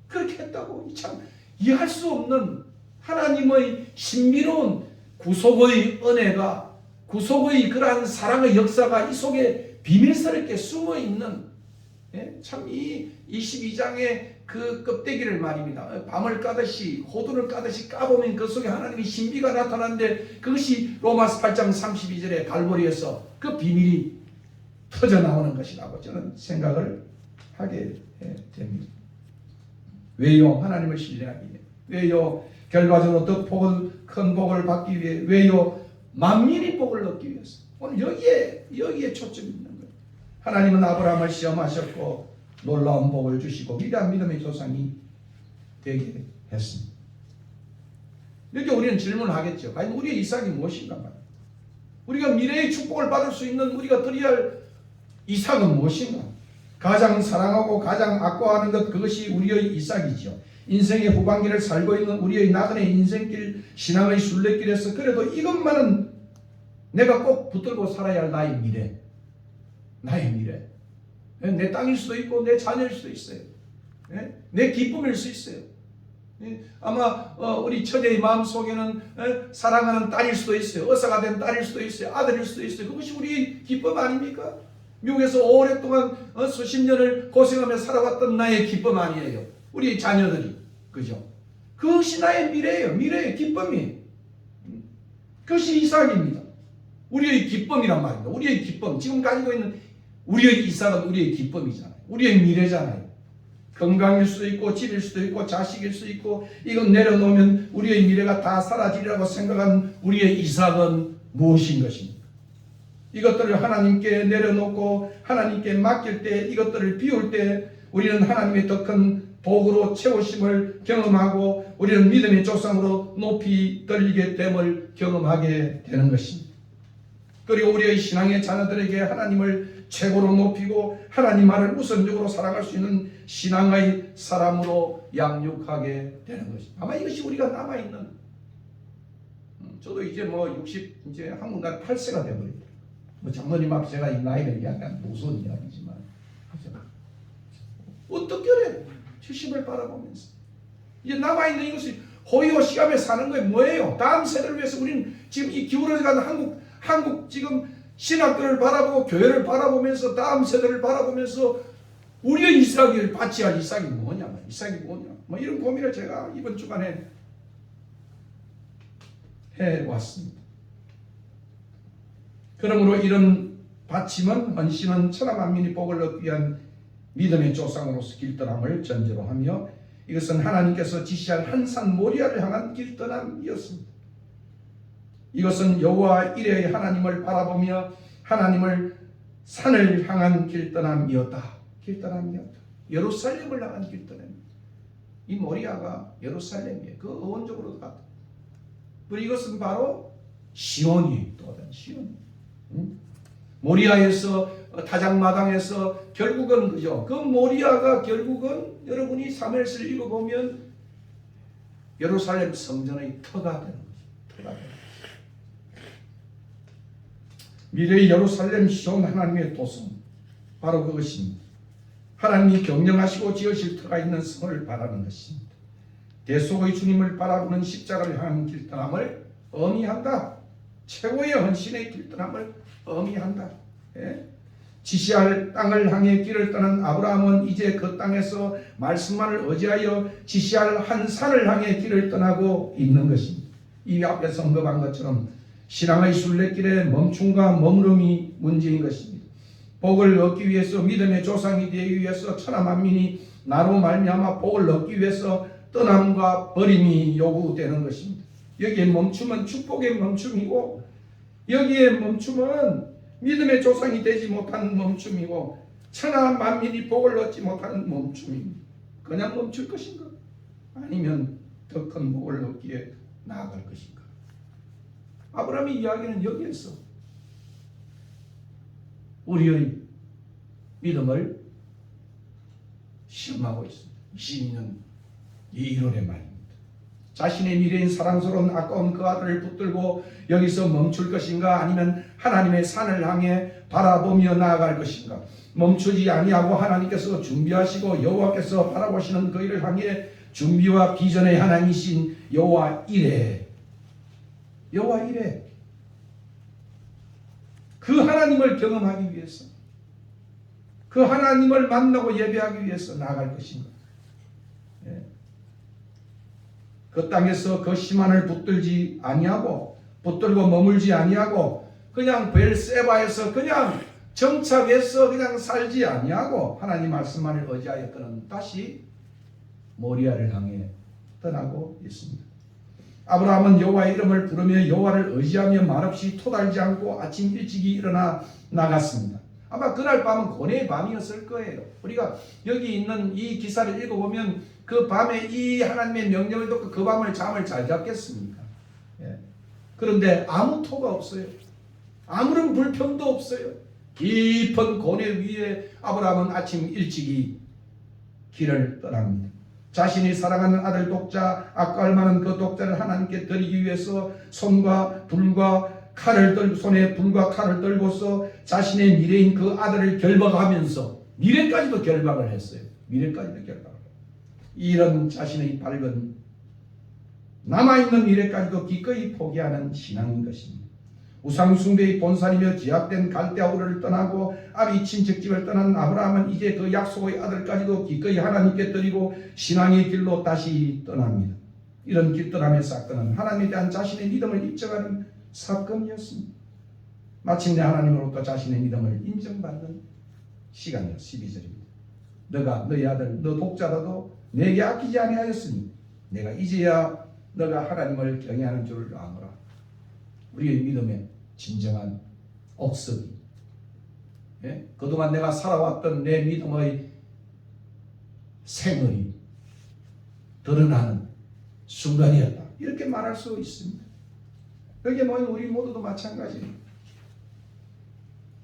그렇게 했다고. 참 이해할 수 없는 하나님의 신비로운 구속의 은혜가, 구속의 그러한 사랑의 역사가 이 속에 비밀스럽게 숨어있는, 참 이 22장의 그 껍데기를 말입니다. 밤을 까듯이, 호두를 까듯이 까보면 그 속에 하나님의 신비가 나타나는데, 그것이 로마서 8장 32절에 갈보리에서 그 비밀이 터져 나오는 것이라고 저는 생각을 하게 됩니다. 왜요? 하나님을 신뢰하기 위해. 왜요? 결과적으로 더 큰 복을 받기 위해. 왜요? 만민이 복을 얻기 위해서. 오늘 여기에 초점이 있는 거예요. 하나님은 아브라함을 시험하셨고 놀라운 복을 주시고 위대한 믿음의 조상이 되게 했습니다. 이렇게 우리는 질문을 하겠죠. 과연 우리의 이삭이 무엇인가 말이에요. 우리가 미래의 축복을 받을 수 있는 우리가 드려야 할 이삭은 무엇인가? 가장 사랑하고 가장 아까워하는 것, 그것이 우리의 이삭이죠. 인생의 후반기를 살고 있는 우리의 나그네 인생길, 신앙의 순례길에서 그래도 이것만은 내가 꼭 붙들고 살아야 할 나의 미래. 나의 미래. 내 땅일 수도 있고 내 자녀일 수도 있어요. 내 기쁨일 수 있어요. 아마 우리 처제의 마음속에는 사랑하는 딸일 수도 있어요. 의사가 된 딸일 수도 있어요. 아들일 수도 있어요. 그것이 우리 기쁨 아닙니까? 미국에서 오랫동안 수십 년을 고생하며 살아왔던 나의 기쁨 아니에요. 우리 자녀들이. 그죠? 그것이 나의 미래예요. 미래의 기쁨이. 그것이 이삭입니다. 우리의 기쁨이란 말입니다. 우리의 기쁨. 지금 가지고 있는 우리의 이삭은 우리의 기쁨이잖아요. 우리의 미래잖아요. 건강일 수도 있고 집일 수도 있고 자식일 수도 있고, 이건 내려놓으면 우리의 미래가 다 사라지리라고 생각한 우리의 이삭은 무엇인 것입니까? 이것들을 하나님께 내려놓고 하나님께 맡길 때, 이것들을 비울 때 우리는 하나님의 더 큰 복으로 채우심을 경험하고 우리는 믿음의 조상으로 높이 들리게 됨을 경험하게 되는 것입니다. 그리고 우리의 신앙의 자녀들에게 하나님을 최고로 높이고 하나님 말을 우선적으로 사랑할 수 있는 신앙의 사람으로 양육하게 되는 것입니다. 아마 이것이 우리가 남아있는, 저도 이제 60, 한국 간 8세가 되어버립니다. 장로님 앞에 제가 이 나이를 얘기하면 무서운 이야기지만, 어떻게 그래? 70을 바라보면서 이제 남아있는 이것이 호의호 시간에 사는 거예요. 뭐예요? 다음 세대를 위해서 우리는 지금 이 기울어져가는 한국 지금 신학교를 바라보고 교회를 바라보면서 다음 세대를 바라보면서 우리의 이삭을 바치야 할 이삭이 뭐냐, 이런 고민을 제가 이번 주간에 해왔습니다. 그러므로 이런 바침은, 헌신은 천하만민이 복을 얻기 위한 믿음의 조상으로서 길떠남을 전제로 하며, 이것은 하나님께서 지시한 한산 모리아를 향한 길떠남이었습니다. 이것은 여호와 이레의 하나님을 바라보며 하나님을 산을 향한 길떠남이었다. 길떠남이었다. 예루살렘을 향한 길떠남. 이 모리아가 예루살렘이에요. 그 어원적으로 갔다. 그리고 이것은 바로 시온이에요. 또 다른 시온. 모리아에서 타작마당에서 결국은 그죠. 그 모리아가 결국은 여러분이 사무엘서를 읽어보면 예루살렘 성전의 터가 되는 거죠. 터가 되는 거죠. 미래의 예루살렘 시온 하나님의 도성 바로 그것입니다. 하나님이 경영하시고 지으실 터가 있는 성을 바라는 것입니다. 대속의 주님을 바라보는 십자가를 향한 길떠남을 의미한다. 최고의 헌신의 길떠남을 의미한다. 예? 지시할 땅을 향해 길을 떠난 아브라함은 이제 그 땅에서 말씀만을 의지하여 지시할 한 산을 향해 길을 떠나고 있는 것입니다. 이 앞에서 언급한 것처럼 신앙의 순례길에 멈춤과 머무름이 문제인 것입니다. 복을 얻기 위해서 믿음의 조상이 되기 위해서 천하 만민이 나로 말미암아 복을 얻기 위해서 떠남과 버림이 요구되는 것입니다. 여기에 멈춤은 축복의 멈춤이고 여기에 멈춤은 믿음의 조상이 되지 못한 멈춤이고 천하 만민이 복을 얻지 못하는 멈춤입니다. 그냥 멈출 것인가? 아니면 더 큰 복을 얻기에 나아갈 것인가? 아브라함의 이야기는 여기에서 우리의 믿음을 시험하고 있습니다. 22년 1월의 말입니다. 자신의 미래인 사랑스러운 아까운 그 아들을 붙들고 여기서 멈출 것인가 아니면 하나님의 산을 향해 바라보며 나아갈 것인가. 멈추지 아니하고 하나님께서 준비하시고 여호와께서 바라보시는 그 일을 향해 준비와 비전의 하나님이신 여호와 이레 그 하나님을 경험하기 위해서 그 하나님을 만나고 예배하기 위해서 나아갈 것인가. 그 땅에서 그 시만을 붙들지 아니하고 붙들고 머물지 아니하고 그냥 벨세바에서 그냥 정착해서 그냥 살지 아니하고 하나님 말씀만을 의지하여 그는 다시 모리아를 향해 떠나고 있습니다. 아브라함은 여호와의 이름을 부르며 여호와를 의지하며 말없이 토달지 않고 아침 일찍이 일어나 나갔습니다. 아마 그날 밤은 고뇌의 밤이었을 거예요. 우리가 여기 있는 이 기사를 읽어보면 그 밤에 이 하나님의 명령을 듣고 그 밤을 잠을 잘 잤겠습니까? 예. 그런데 아무 토가 없어요. 아무런 불평도 없어요. 깊은 고뇌 위에 아브라함은 아침 일찍이 길을 떠납니다. 자신이 사랑하는 아들 독자 아까울 만한 그 독자를 하나님께 드리기 위해서 손에 불과 칼을 들고서 자신의 미래인 그 아들을 결박하면서 미래까지도 결박을 했어요. 이런 자신의 밝은 남아있는 미래까지도 기꺼이 포기하는 신앙인 것입니다. 우상숭배의 본산이며 제약된 갈대아우르를 떠나고 아비 친척집을 떠난 아브라함은 이제 그 약속의 아들까지도 기꺼이 하나님께 드리고 신앙의 길로 다시 떠납니다. 이런 길떠남의 사건은 하나님에 대한 자신의 믿음을 입증하는 사건이었습니다. 마침내 하나님으로부터 자신의 믿음을 인정받는 시간이요. 12절입니다. 너가 너희 아들 너 독자라도 내게 아끼지 아니하였으니 내가 이제야 너가 하나님을 경외하는 줄을 아노라. 우리의 믿음의 진정한 억석이 그동안 내가 살아왔던 내 믿음의 생얼이 드러나는 순간이었다. 이렇게 말할 수 있습니다. 여기에 모인 우리 모두도 마찬가지입니다.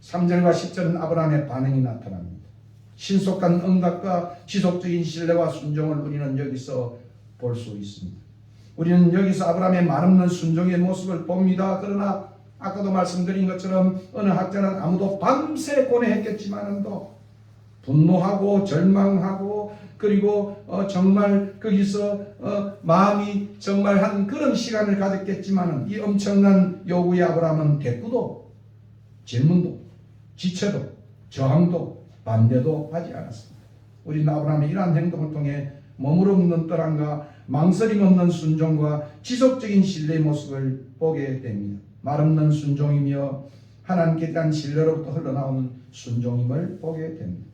3절과 10절은 아브라함의 반응이 나타납니다. 신속한 응답과 지속적인 신뢰와 순종을 우리는 여기서 볼 수 있습니다. 우리는 여기서 아브라함의 말없는 순종의 모습을 봅니다. 그러나 아까도 말씀드린 것처럼 어느 학자는 아무도 밤새 고뇌했겠지만도 분노하고 절망하고 그리고 정말 거기서 마음이 정말 한 그런 시간을 가졌겠지만은 이 엄청난 요구의 아브라함은 대꾸도 질문도 지체도 저항도 반대도 하지 않았습니다. 우리는 아브라함의 이러한 행동을 통해 머무름 없는 떠남과 망설임 없는 순종과 지속적인 신뢰의 모습을 보게 됩니다. 말 없는 순종이며 하나님께 대한 신뢰로부터 흘러나오는 순종임을 보게 됩니다.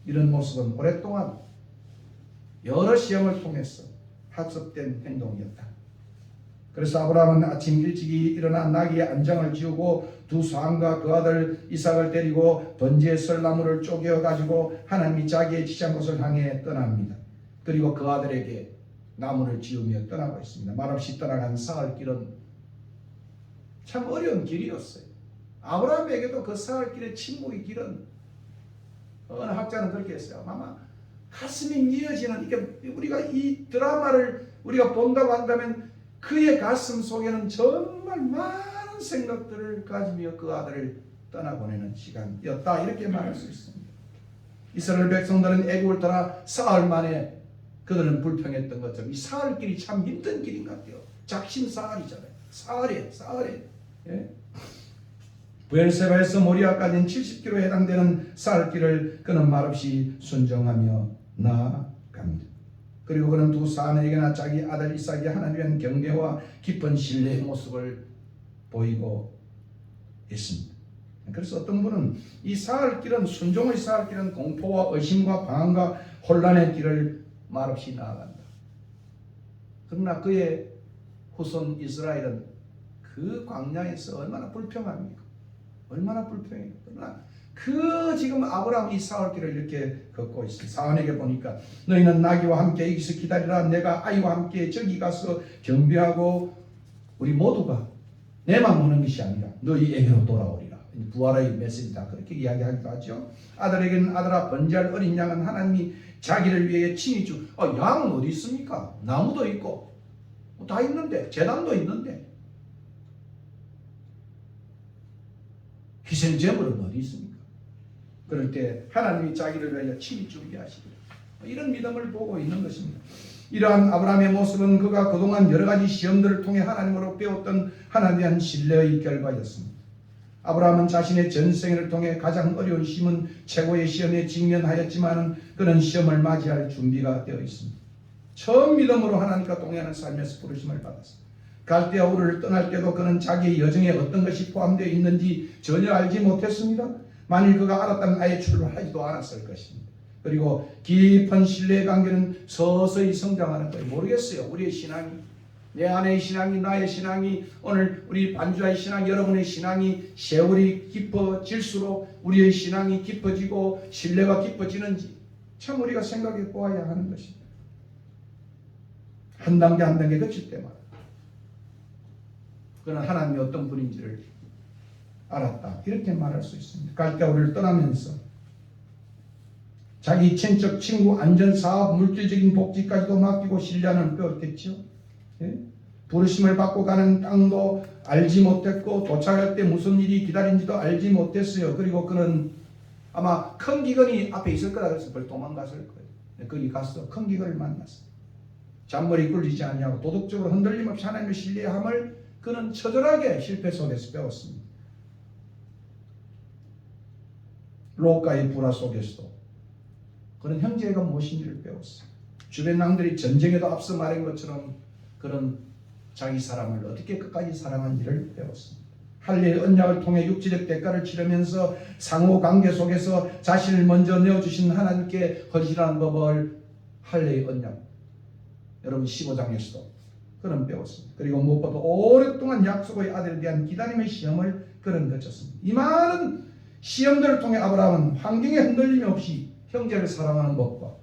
이런 모습은 오랫동안 여러 시험을 통해서 학습된 행동이었다. 그래서 아브라함은 아침 일찍이 일어나 나귀의 안장을 지우고 두 소환과 그 아들 이삭을 데리고 번지의 설나무를 쪼개어 가지고 하나님이 자기의 지시한 곳을 향해 떠납니다. 그리고 그 아들에게 나무를 지우며 떠나고 있습니다. 말없이 떠나간 사흘 길은 참 어려운 길이었어요. 아브라함에게도 그 사흘 길의 침묵의 길은 어느 학자는 그렇게 했어요. 아마 가슴이 미어지는, 이게 우리가 이 드라마를 우리가 본다고 한다면 그의 가슴 속에는 정말 많은 생각들을 가지며 그 아들을 떠나보내는 시간이었다, 이렇게 말할 수 있습니다. 이스라엘 백성들은 애국을 떠나 사흘 만에 그들은 불평했던 것처럼 이 사흘 길이 참 힘든 길인 것 같아요. 작심 사흘이잖아요. 사흘에. 예? 부엘세바에서 모리아까지는 70km에 해당되는 사흘 길을 그는 말없이 순종하며 나아갑니다. 그리고 그는 두 사내에게나 자기 아들 이삭이 하나님에 대한 경배와 깊은 신뢰의 모습을 보이고 있습니다. 그래서 어떤 분은 이 사흘 길은, 순종의 사흘 길은 공포와 의심과 방황과 혼란의 길을 말없이 나아간다. 그러나 그의 후손 이스라엘은 그 광야에서 얼마나 불평합니까? 얼마나 불평해요. 그러나 그 지금 아브라함 이 사흘 길을 이렇게 걷고 있습니다. 사원에게 보니까 너희는 나귀와 함께 여기서 기다리라. 내가 아이와 함께 저기 가서 경배하고 우리 모두가 내만 오는 것이 아니라 너희에게로 돌아오리라. 부활의 메시지다, 그렇게 이야기하기도 하죠. 아들에게는 아들아 번제할 어린 양은 하나님이 자기를 위해 친히 양은 어디 있습니까? 나무도 있고 다 있는데, 제단도 있는데 희생 제물은 어디 있습니까? 그럴 때 하나님이 자기를 위하여 친히 준비하시리라. 이런 믿음을 보고 있는 것입니다. 이러한 아브라함의 모습은 그가 그동안 여러 가지 시험들을 통해 하나님으로 배웠던 하나님에 대한 신뢰의 결과였습니다. 아브라함은 자신의 전생을 통해 가장 어려운 시험은 최고의 시험에 직면하였지만 그는 시험을 맞이할 준비가 되어 있습니다. 처음 믿음으로 하나님과 동행하는 삶에서 부르심을 받았습니다. 갈대아 우르를 떠날 때도 그는 자기의 여정에 어떤 것이 포함되어 있는지 전혀 알지 못했습니다. 만일 그가 알았다면 아예 출발하지도 않았을 것입니다. 그리고 깊은 신뢰의 관계는 서서히 성장하는 거예요. 모르겠어요. 우리의 신앙이, 내 안의 신앙이, 나의 신앙이, 오늘 우리 반주의 신앙, 여러분의 신앙이 세월이 깊어질수록 우리의 신앙이 깊어지고 신뢰가 깊어지는지 참 우리가 생각해 보아야 하는 것입니다. 한 단계 한 단계 거칠 때마다 그는 하나님이 어떤 분인지를 알았다, 이렇게 말할 수 있습니다. 갈대아 우르를 떠나면서 자기 친척, 친구, 안전, 사업, 물질적인 복지까지도 맡기고 신뢰하는 배웠겠죠. 예? 부르심을 받고 가는 땅도 알지 못했고 도착할 때 무슨 일이 기다린지도 알지 못했어요. 그리고 그는 아마 큰 기근이 앞에 있을 거다 그래서 벌 도망갔을 거예요. 거기 가서 큰 기근을 만났어요. 잔머리 굴리지 않냐고 도덕적으로 흔들림 없이 하나님을 신뢰함을 그는 처절하게 실패 속에서 배웠습니다. 롯과의 불화 속에서도 그는 형제가 무엇인지를 배웠어요. 주변 왕들이 전쟁에도 앞서 말한 것처럼 그는 자기 사람을 어떻게 끝까지 사랑한지를 배웠습니다. 할례의 언약을 통해 육체적 대가를 치르면서 상호관계 속에서 자신을 먼저 내어주신 하나님께 헌신하는 법을 할례의 언약, 여러분 15장에서도 그는 배웠습니다. 그리고 무엇보다 오랫동안 약속의 아들에 대한 기다림의 시험을 그는 거쳤습니다. 이 많은 시험들을 통해 아브라함은 환경에 흔들림이 없이 형제를 사랑하는 법과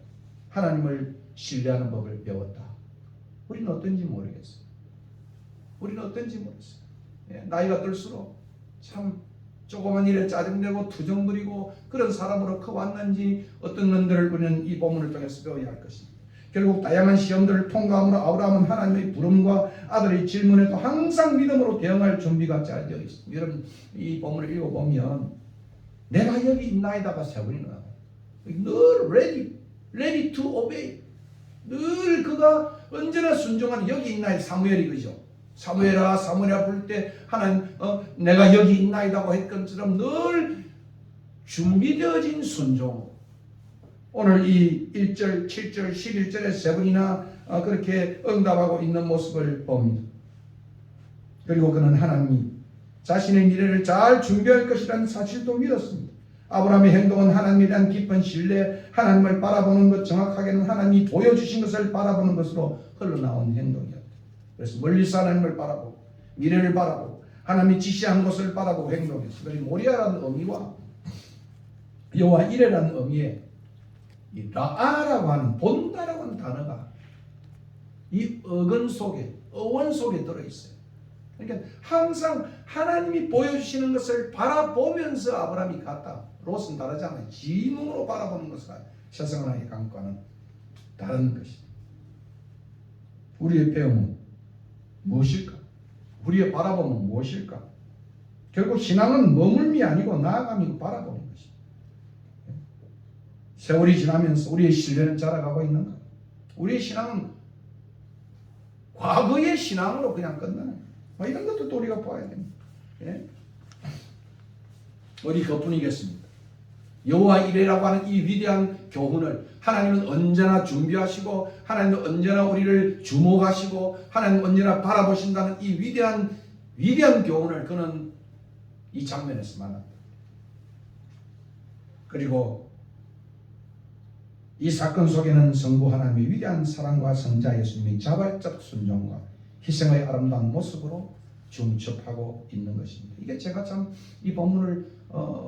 하나님을 신뢰하는 법을 배웠다. 우리는 어떤지 모르겠어요. 나이가 들수록 참 조그만 일에 짜증내고 투정부리고 그런 사람으로 커왔는지 어떤 면들을 우리는 이 본문을 통해서 배워야 할 것입니다. 결국 다양한 시험들을 통과함으로 아브라함은 하나님의 부름과 아들의 질문에도 항상 믿음으로 대응할 준비가 잘 되어 있습니다. 여러분 이 본문을 읽어보면 내가 여기 있나이다가 세 번이나 나와요. 늘 ready to obey. 늘 그가 언제나 순종하는 여기 있나이 사무엘이 그죠. 사무엘아 부를 때 하나님 내가 여기 있나이다고 했던 것처럼 늘 준비되어진 순종. 오늘 이 1절, 7절, 11절에 세 번이나 그렇게 응답하고 있는 모습을 봅니다. 그리고 그는 하나님이 자신의 미래를 잘 준비할 것이라는 사실도 믿었습니다. 아브라함의 행동은 하나님에 대한 깊은 신뢰, 하나님을 바라보는 것, 정확하게는 하나님이 보여주신 것을 바라보는 것으로 흘러나온 행동이었다. 그래서 멀리서 하나님을 바라보고 미래를 바라보고 하나님이 지시한 것을 바라보고 행동했어요. 그리고 모리아라는 의미와 여호와 이레라는 의미에 이 라아라고 하는 본다라고 하는 단어가 이 어근 속에 어원 속에 들어있어요. 그러니까 항상 하나님이 보여주시는 것을 바라보면서 아브라함이 갔다. 롯은 다르잖아요. 지 눈으로 바라보는 것과 세상을 하게 감과는 다른 것입니다. 우리의 배움은 무엇일까? 우리의 바라봄은 무엇일까? 결국 신앙은 머물미 아니고 나아감이고 바라보는 것입니다. 세월이 지나면서 우리의 신뢰는 자라가고 있는가? 우리의 신앙은 과거의 신앙으로 그냥 끝나는 뭐 이런 것도 또 우리가 봐야 됩니다. 예? 어디 그뿐이겠습니다. 여호와 이레라고 하는 이 위대한 교훈을 하나님은 언제나 준비하시고 하나님은 언제나 우리를 주목하시고 하나님은 언제나 바라보신다는 이 위대한 교훈을 그는 이 장면에서 만납니다. 그리고 이 사건 속에는 성부 하나님의 위대한 사랑과 성자 예수님의 자발적 순종과 희생의 아름다운 모습으로 중첩하고 있는 것입니다. 이게 제가 참 이 본문을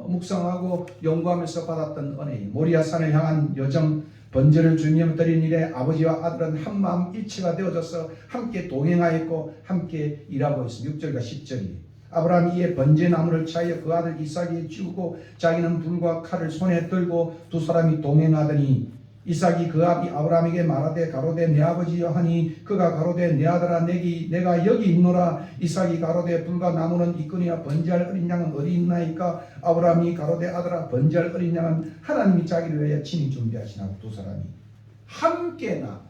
묵상하고 연구하면서 받았던 은혜예요. 모리아산을 향한 여정 번제를 주님께 드린 일에 아버지와 아들은 한마음 일치가 되어져서 함께 동행하였고 함께 일하고 있습니다. 6절과 10절이에요. 아브라함이 이에 번제나무를 차여 그 아들 이삭에게 주고 자기는 불과 칼을 손에 들고 두 사람이 동행하더니 이삭이 그 아비 아브라함에게 말하되 가로되 내 아버지여 하니 그가 가로되 내 아들아 내가 여기 있노라. 이삭이 가로되 불과 나무는 있거니와 번제할 어린 양은 어디 있나이까. 아브라함이 가로되 아들아 번제할 어린 양은 하나님이 자기를 위하여 친히 준비하시나고. 두 사람이 함께나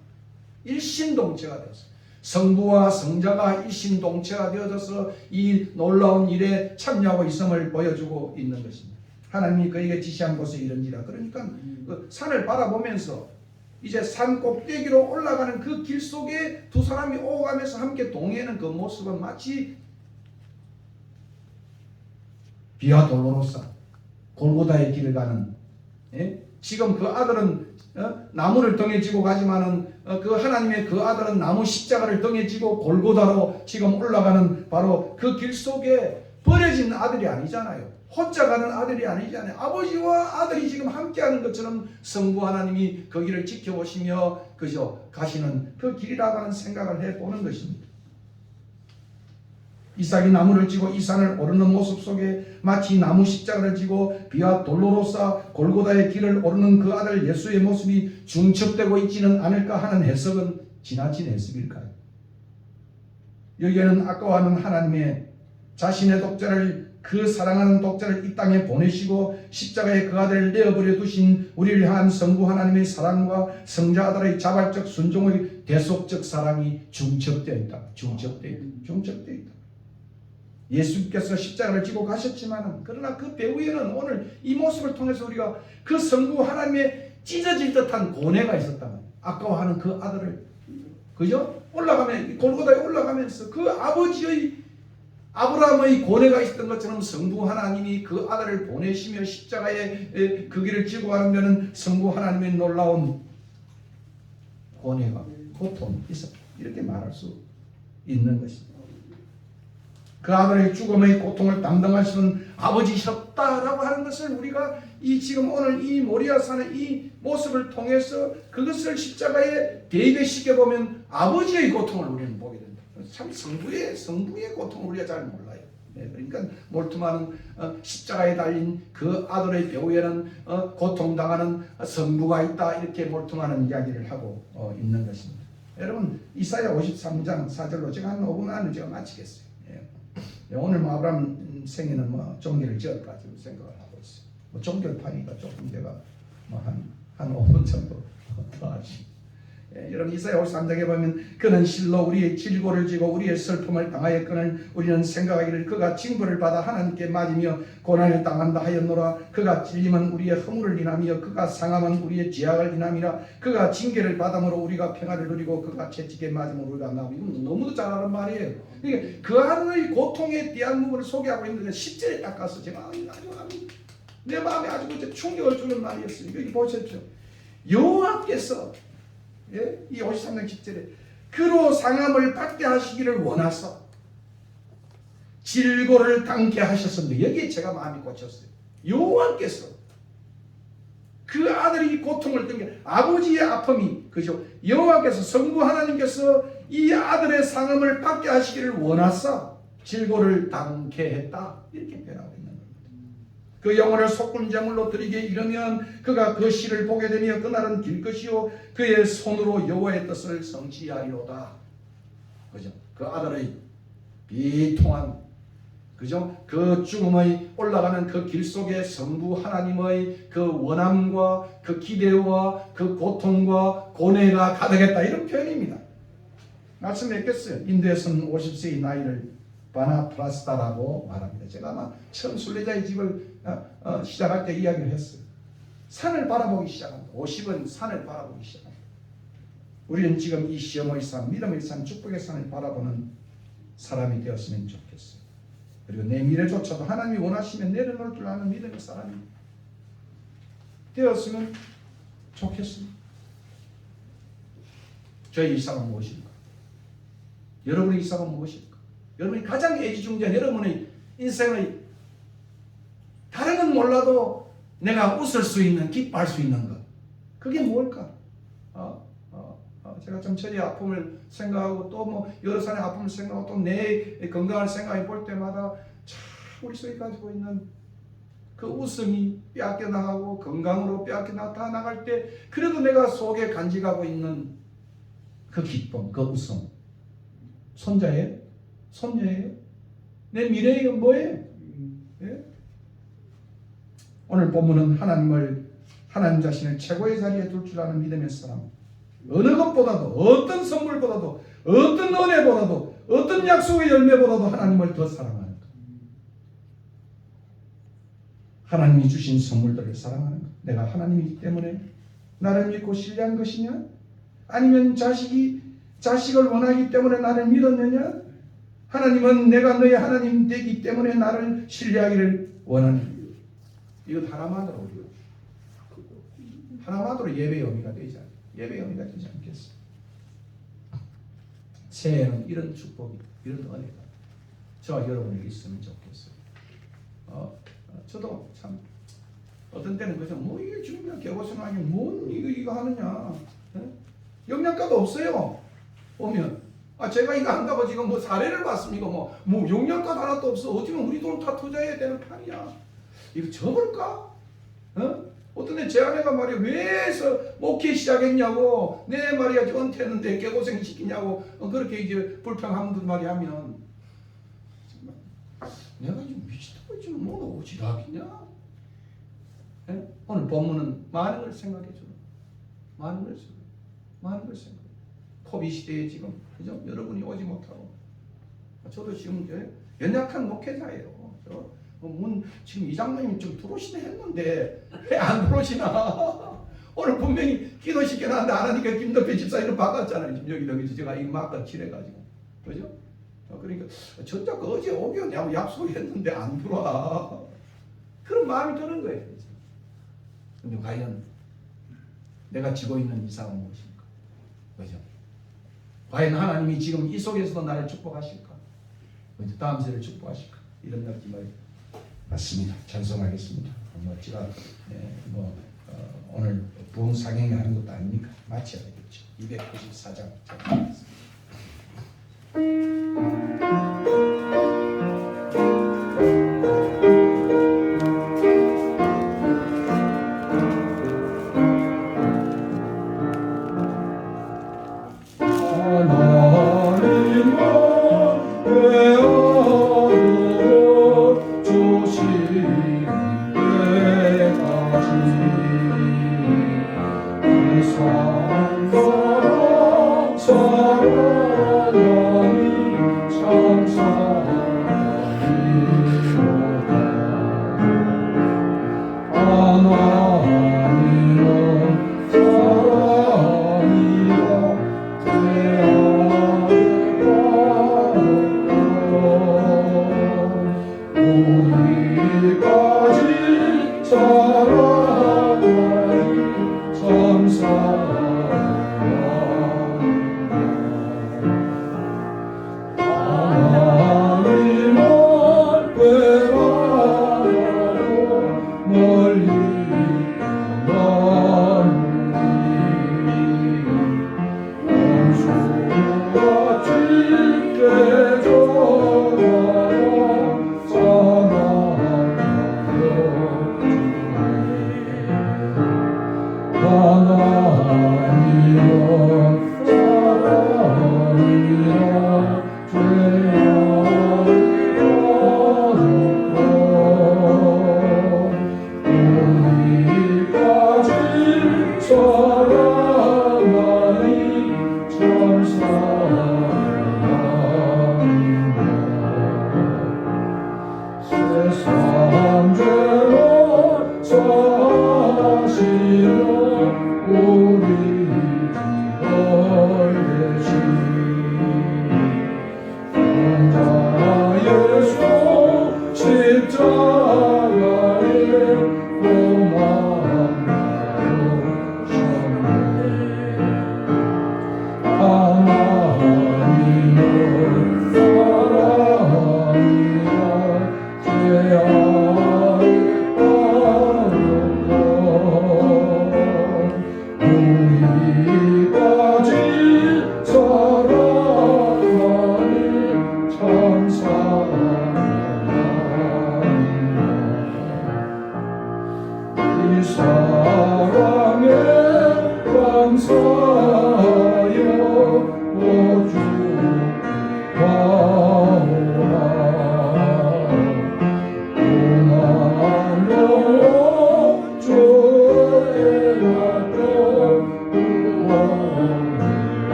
일신동체가 되었어요. 성부와 성자가 일신동체가 되어져서 이 놀라운 일에 참여하고 있음을 보여주고 있는 것입니다. 하나님이 그에게 지시한 곳에 이른지라. 그러니까 그 산을 바라보면서 이제 산 꼭대기로 올라가는 그 길 속에 두 사람이 오가면서 함께 동행하는 그 모습은 마치 비아 돌로로사 골고다의 길을 가는, 지금 그 아들은 나무를 등에 지고 가지만은 그 하나님의 그 아들은 나무 십자가를 등에 지고 골고다로 지금 올라가는 바로 그 길 속에 버려진 아들이 아니잖아요. 혼자 가는 아들이 아니잖아요. 아버지와 아들이 지금 함께하는 것처럼 성부 하나님이 그 길을 지켜보시며 그저 가시는 그 길이라고 하는 생각을 해보는 것입니다. 이삭이 나무를 지고 이 산을 오르는 모습 속에 마치 나무 십자가를 지고 비아 돌로로사 골고다의 길을 오르는 그 아들 예수의 모습이 중첩되고 있지는 않을까 하는 해석은 지나친 해석일까요? 여기에는 아까와는 하나님의 자신의 독자를, 그 사랑하는 독자를 이 땅에 보내시고 십자가에 그 아들을 내어버려 두신 우리를 향한 성부 하나님의 사랑과 성자 아들의 자발적 순종의 대속적 사랑이 중첩되어 있다. 중첩되어 있다. 예수께서 십자가를 지고 가셨지만 그러나 그 배후에는 오늘 이 모습을 통해서 우리가 그 성부 하나님의 찢어질 듯한 고뇌가 있었다면, 아까워하는 그 아들을 그죠? 올라가면 골고다에 올라가면서 그 아버지의 아브라함의 고뇌가 있었던 것처럼 성부 하나님이 그 아들을 보내시며 십자가에 그 길을 지고 가는 데는 성부 하나님의 놀라운 고뇌가 고통이 있었다. 이렇게 말할 수 있는 것입니다. 그 아들의 죽음의 고통을 담당하시는 아버지셨다라고 하는 것을 우리가 이 지금 오늘 이 모리아산의 이 모습을 통해서 그것을 십자가에 대입시켜 보면 아버지의 고통을 우리는 보게 된다. 참 성부의 고통을 우리가 잘 몰라요. 그러니까 몰투마는 십자가에 달린 그 아들의 배후에는 고통당하는 성부가 있다, 이렇게 몰투마는 이야기를 하고 있는 것입니다. 여러분 이사야 53장 4절로 제가 한 5분 안에 제가 마치겠어요. 오늘 아브라함 생에는 종교를 지을까 지금 생각을 하고 있어요. 종교를 파니까 조금 제가 한 5분 정도 더 하시. 여러분 이사야 53장에 보면 그는 실로 우리의 질고를 지고 우리의 슬픔을 당하였거늘 우리는 생각하기를 그가 징벌을 받아 하나님께 맞으며 고난을 당한다 하였노라. 그가 찔림은 우리의 허물을 인하며 그가 상함은 우리의 죄악을 인함이라. 그가 징계를 받음으로 우리가 평화를 누리고 그가 채찍에 맞음으로 우리가 나오고. 이건 너무도 잘 아는 말이에요. 그러니까 그 아들의 고통에 대한 부분을 소개하고 있는데 10절에 딱 가서 제가 내 마음에 아주 충격을 주는 말이었어요. 여기 보셨죠? 여호와께서 이 53장 10절에 그로 상함을 받게 하시기를 원하서 질고를 당케 하셨습니다. 여기에 제가 마음이 꽂혔어요. 여호와께서 그 아들이 고통을 당게 아버지의 아픔이 그죠? 여호와께서 성부 하나님께서 이 아들의 상함을 받게 하시기를 원하사 질고를 당케 했다. 이렇게 표현하고 있는 겁니다. 그 영혼을 속군제물로 드리게 이르면 그가 그 시를 보게 되며 그날은 길 것이요 그의 손으로 여호와의 뜻을 성취하리로다. 그죠? 그 아들의 비통한 그죠? 그 죽음의 올라가는 그 길 속에 성부 하나님의 그 원함과 그 기대와 그 고통과 고뇌가 가득했다. 이런 표현입니다. 말씀했겠어요. 인도에서는 50세의 나이를 바나프라스타라고 말합니다. 제가 아마 처음 순례자의 집을 시작할 때 이야기를 했어요. 산을 바라보기 시작합니다. 50은 산을 바라보기 시작합니다. 우리는 지금 이 시험의 산, 믿음의 산, 축복의 산을 바라보는 사람이 되었으면 좋겠어요. 그리고 내 미래조차도 하나님이 원하시면 내려놓을 줄 아는 믿음의 사람이 되었으면 좋겠습니다. 저의 이상은 무엇입니까? 여러분의 이상은 무엇입니까? 여러분이 가장 애지중지한 여러분의 인생의 다른 건 몰라도 내가 웃을 수 있는, 기뻐할 수 있는 것, 그게 뭘까? 제가 좀 저의 아픔을 생각하고 또 뭐 여러 사람의 아픔을 생각하고 또 내 건강을 생각해 볼 때마다 참 우리 속에 가지고 있는 그 웃음이 빼앗겨 나가고 건강으로 빼앗겨 나갈 때 그래도 내가 속에 간직하고 있는 그 기쁨, 그 웃음, 손자예요? 손녀예요? 내 미래예요? 뭐예요? 예? 오늘 본문은 하나님 자신을 최고의 자리에 둘 줄 아는 믿음의 사람, 어느 것보다도 어떤 선물보다도 어떤 은혜보다도 어떤 약속의 열매보다도 하나님을 더 사랑하는 것. 하나님이 주신 선물들을 사랑하는 것. 내가 하나님이기 때문에 나를 믿고 신뢰한 것이냐? 아니면 자식을 원하기 때문에 나를 믿었느냐? 하나님은 내가 너의 하나님 되기 때문에 나를 신뢰하기를 원하는 이것 하나만으로 예배의 의미가 되지 않아요. 예배의 의미가 되지 않겠어. 새해에는 이런 축복이, 이런 은혜가 저와 여러분에게 있으면 좋겠어요. 저도 참 어떤 때는 그죠, 뭐 이게 중요한 개고생하니 뭔 이거 하느냐, 영양가도 없어요. 보면 제가 이거 한다고 지금 뭐 사례를 봤습니까? 뭐 영양가 하나도 없어. 어쩌면 우리 돈 다 투자해야 되는 판이야. 이거 접을까? 어떤 애 제 아내가 말이야 왜서 목회 시작했냐고 내 말이야 은퇴했는데 개고생 시키냐고 그렇게 이제 불평하는 말이 하면 정말 내가 지금 미치다고 지금 뭐 오지랖이냐? 오늘 본문은 많은 걸 생각해 주는 많은 걸 생각해. 코비 시대에 지금 그죠? 여러분이 오지 못하고 저도 지금 연약한 목회자예요. 지금 이장로님 좀 들어오시나 했는데 왜 안 들어오시나? 오늘 분명히 기도시켜놨는데 안 하니까 김덕배 집사님을 바꿨잖아요. 지금 여기도 제가 이 막간 칠해가지고 그죠? 그러니까 전자가 어제 오겠냐고 약속했는데 안 들어와. 그런 마음이 드는 거예요. 근데 과연 내가 지고 있는 이상은 무엇입니까? 그죠? 과연 하나님이 지금 이 속에서도 나를 축복하실까? 다음 세대를 축복하실까? 이런 느낌을 맞습니다. 찬송하겠습니다. 제가 오늘 부흥 상행을 하는 것도 아니니까 마쳐야 되겠죠. 294장 찬송하겠습니다. 소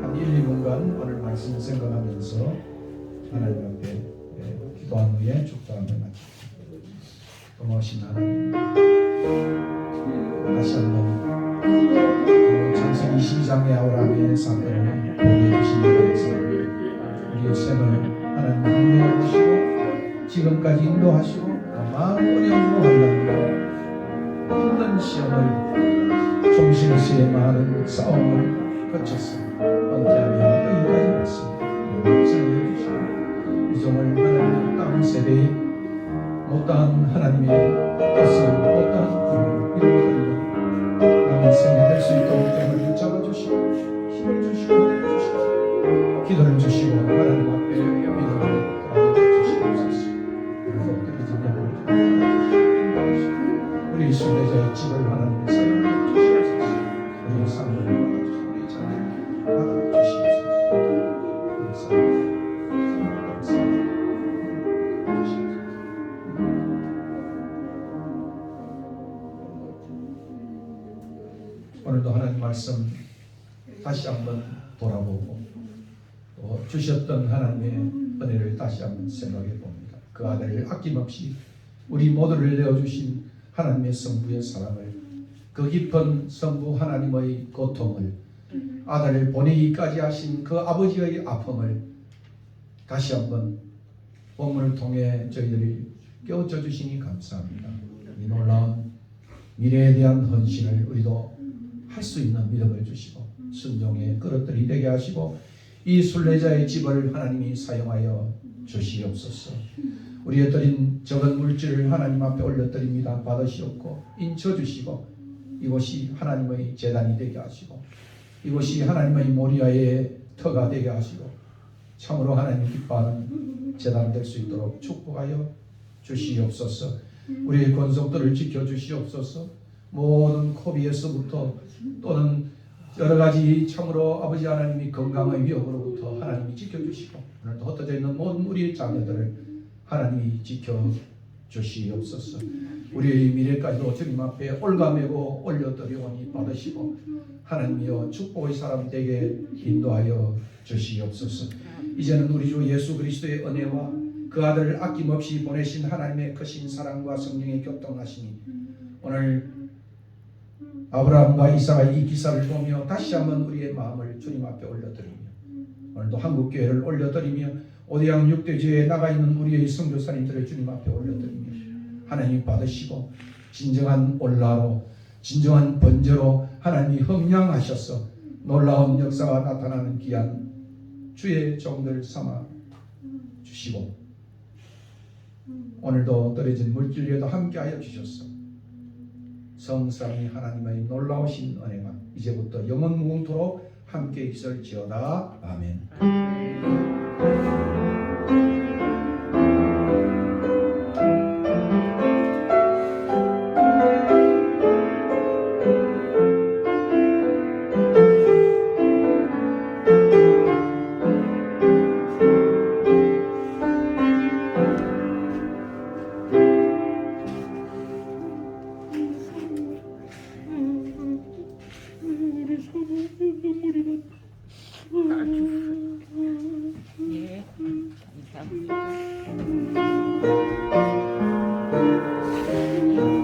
한 1, 2분간 오늘 말씀 생각하면서 하나님 앞에 기도한 후에 축도하며 마치겠습니다. 고마우신 하나님, 다시 한번 창세기 12장의 아브라함의 사건을 보게 주신 데 감사합니다. 우리의 생을 하나님 인도해 주시고 지금까지 인도하시고 많은 어려움과 환난과 힘든 시험을 종신수의 많은 싸움을 거쳤어 은퇴하며 여기까지 왔습니다. 감사해 주시고 이 종을 하나님의 다음 세대에 못다한 하나님의 뜻을 못다한 꿈을 이루어드리는 남은 생에 될 수 있도록 때문에 붙잡아주시고 힘을 주시고 은혜를 주시고 기도를 주시고 하나님 앞에 믿음을 주시옵소서. 우리 순례자의 집을 하나님의 사용해 주시옵소서. 우리 삶을 받아주시고 우리 자녀를 받아주시옵소서. 감사합니다. 오늘도 하나님 말씀 다시 한번 돌아보고 또 주셨던 하나님의 은혜를 다시 한번 생각해 봅니다. 그 아들을 아낌없이 우리 모두를 내어주신 하나님의 성부의 사랑을, 그 깊은 성부 하나님의 고통을, 아들을 보내기까지 하신 그 아버지의 아픔을 다시 한번 본문을 통해 저희들이 깨우쳐 주시니 감사합니다. 이 놀라운 미래에 대한 헌신을 우리도 할 수 있는 믿음을 주시고 순종의 그릇들이 되게 하시고 이 순례자의 집을 하나님이 사용하여 주시옵소서. 우리의 드린 적은 물질을 하나님 앞에 올려드립니다. 받으시옵고 인쳐주시고 이곳이 하나님의 제단이 되게 하시고 이곳이 하나님의 모리아의 터가 되게 하시고 참으로 하나님 기뻐하는 제단 될 수 있도록 축복하여 주시옵소서. 우리의 권속들을 지켜주시옵소서. 모든 코비에서부터 또는 여러 가지 참으로 아버지 하나님이 건강의 위협으로부터 하나님이 지켜주시고 오늘도 흩어져 있는 모든 우리의 자녀들을 하나님이 지켜주시옵소서. 우리의 미래까지도 주님 앞에 올가매고 올려드리오니 받으시고 하나님이여 축복의 사람 되게 인도하여 주시옵소서. 이제는 우리 주 예수 그리스도의 은혜와 그 아들을 아낌없이 보내신 하나님의 크신 사랑과 성령의 교통하심이 오늘 아브라함과 이삭의 이 기사를 보며 다시 한번 우리의 마음을 주님 앞에 올려드리며 오늘도 한국교회를 올려드리며 오대양 6대주에 나가 있는 우리의 선교사님들을 주님 앞에 올려드리며 하나님 받으시고 진정한 올라로 진정한 번제로 하나님이 흠량하셔서 놀라운 역사가 나타나는 귀한 주의 종들 삼아 주시고 오늘도 떨어진 물질에도 함께하여 주셨소. 성삼위 하나님의 놀라우신 은혜가 이제부터 영원 무궁토록 함께 있을지어다. 아멘. 예, 이따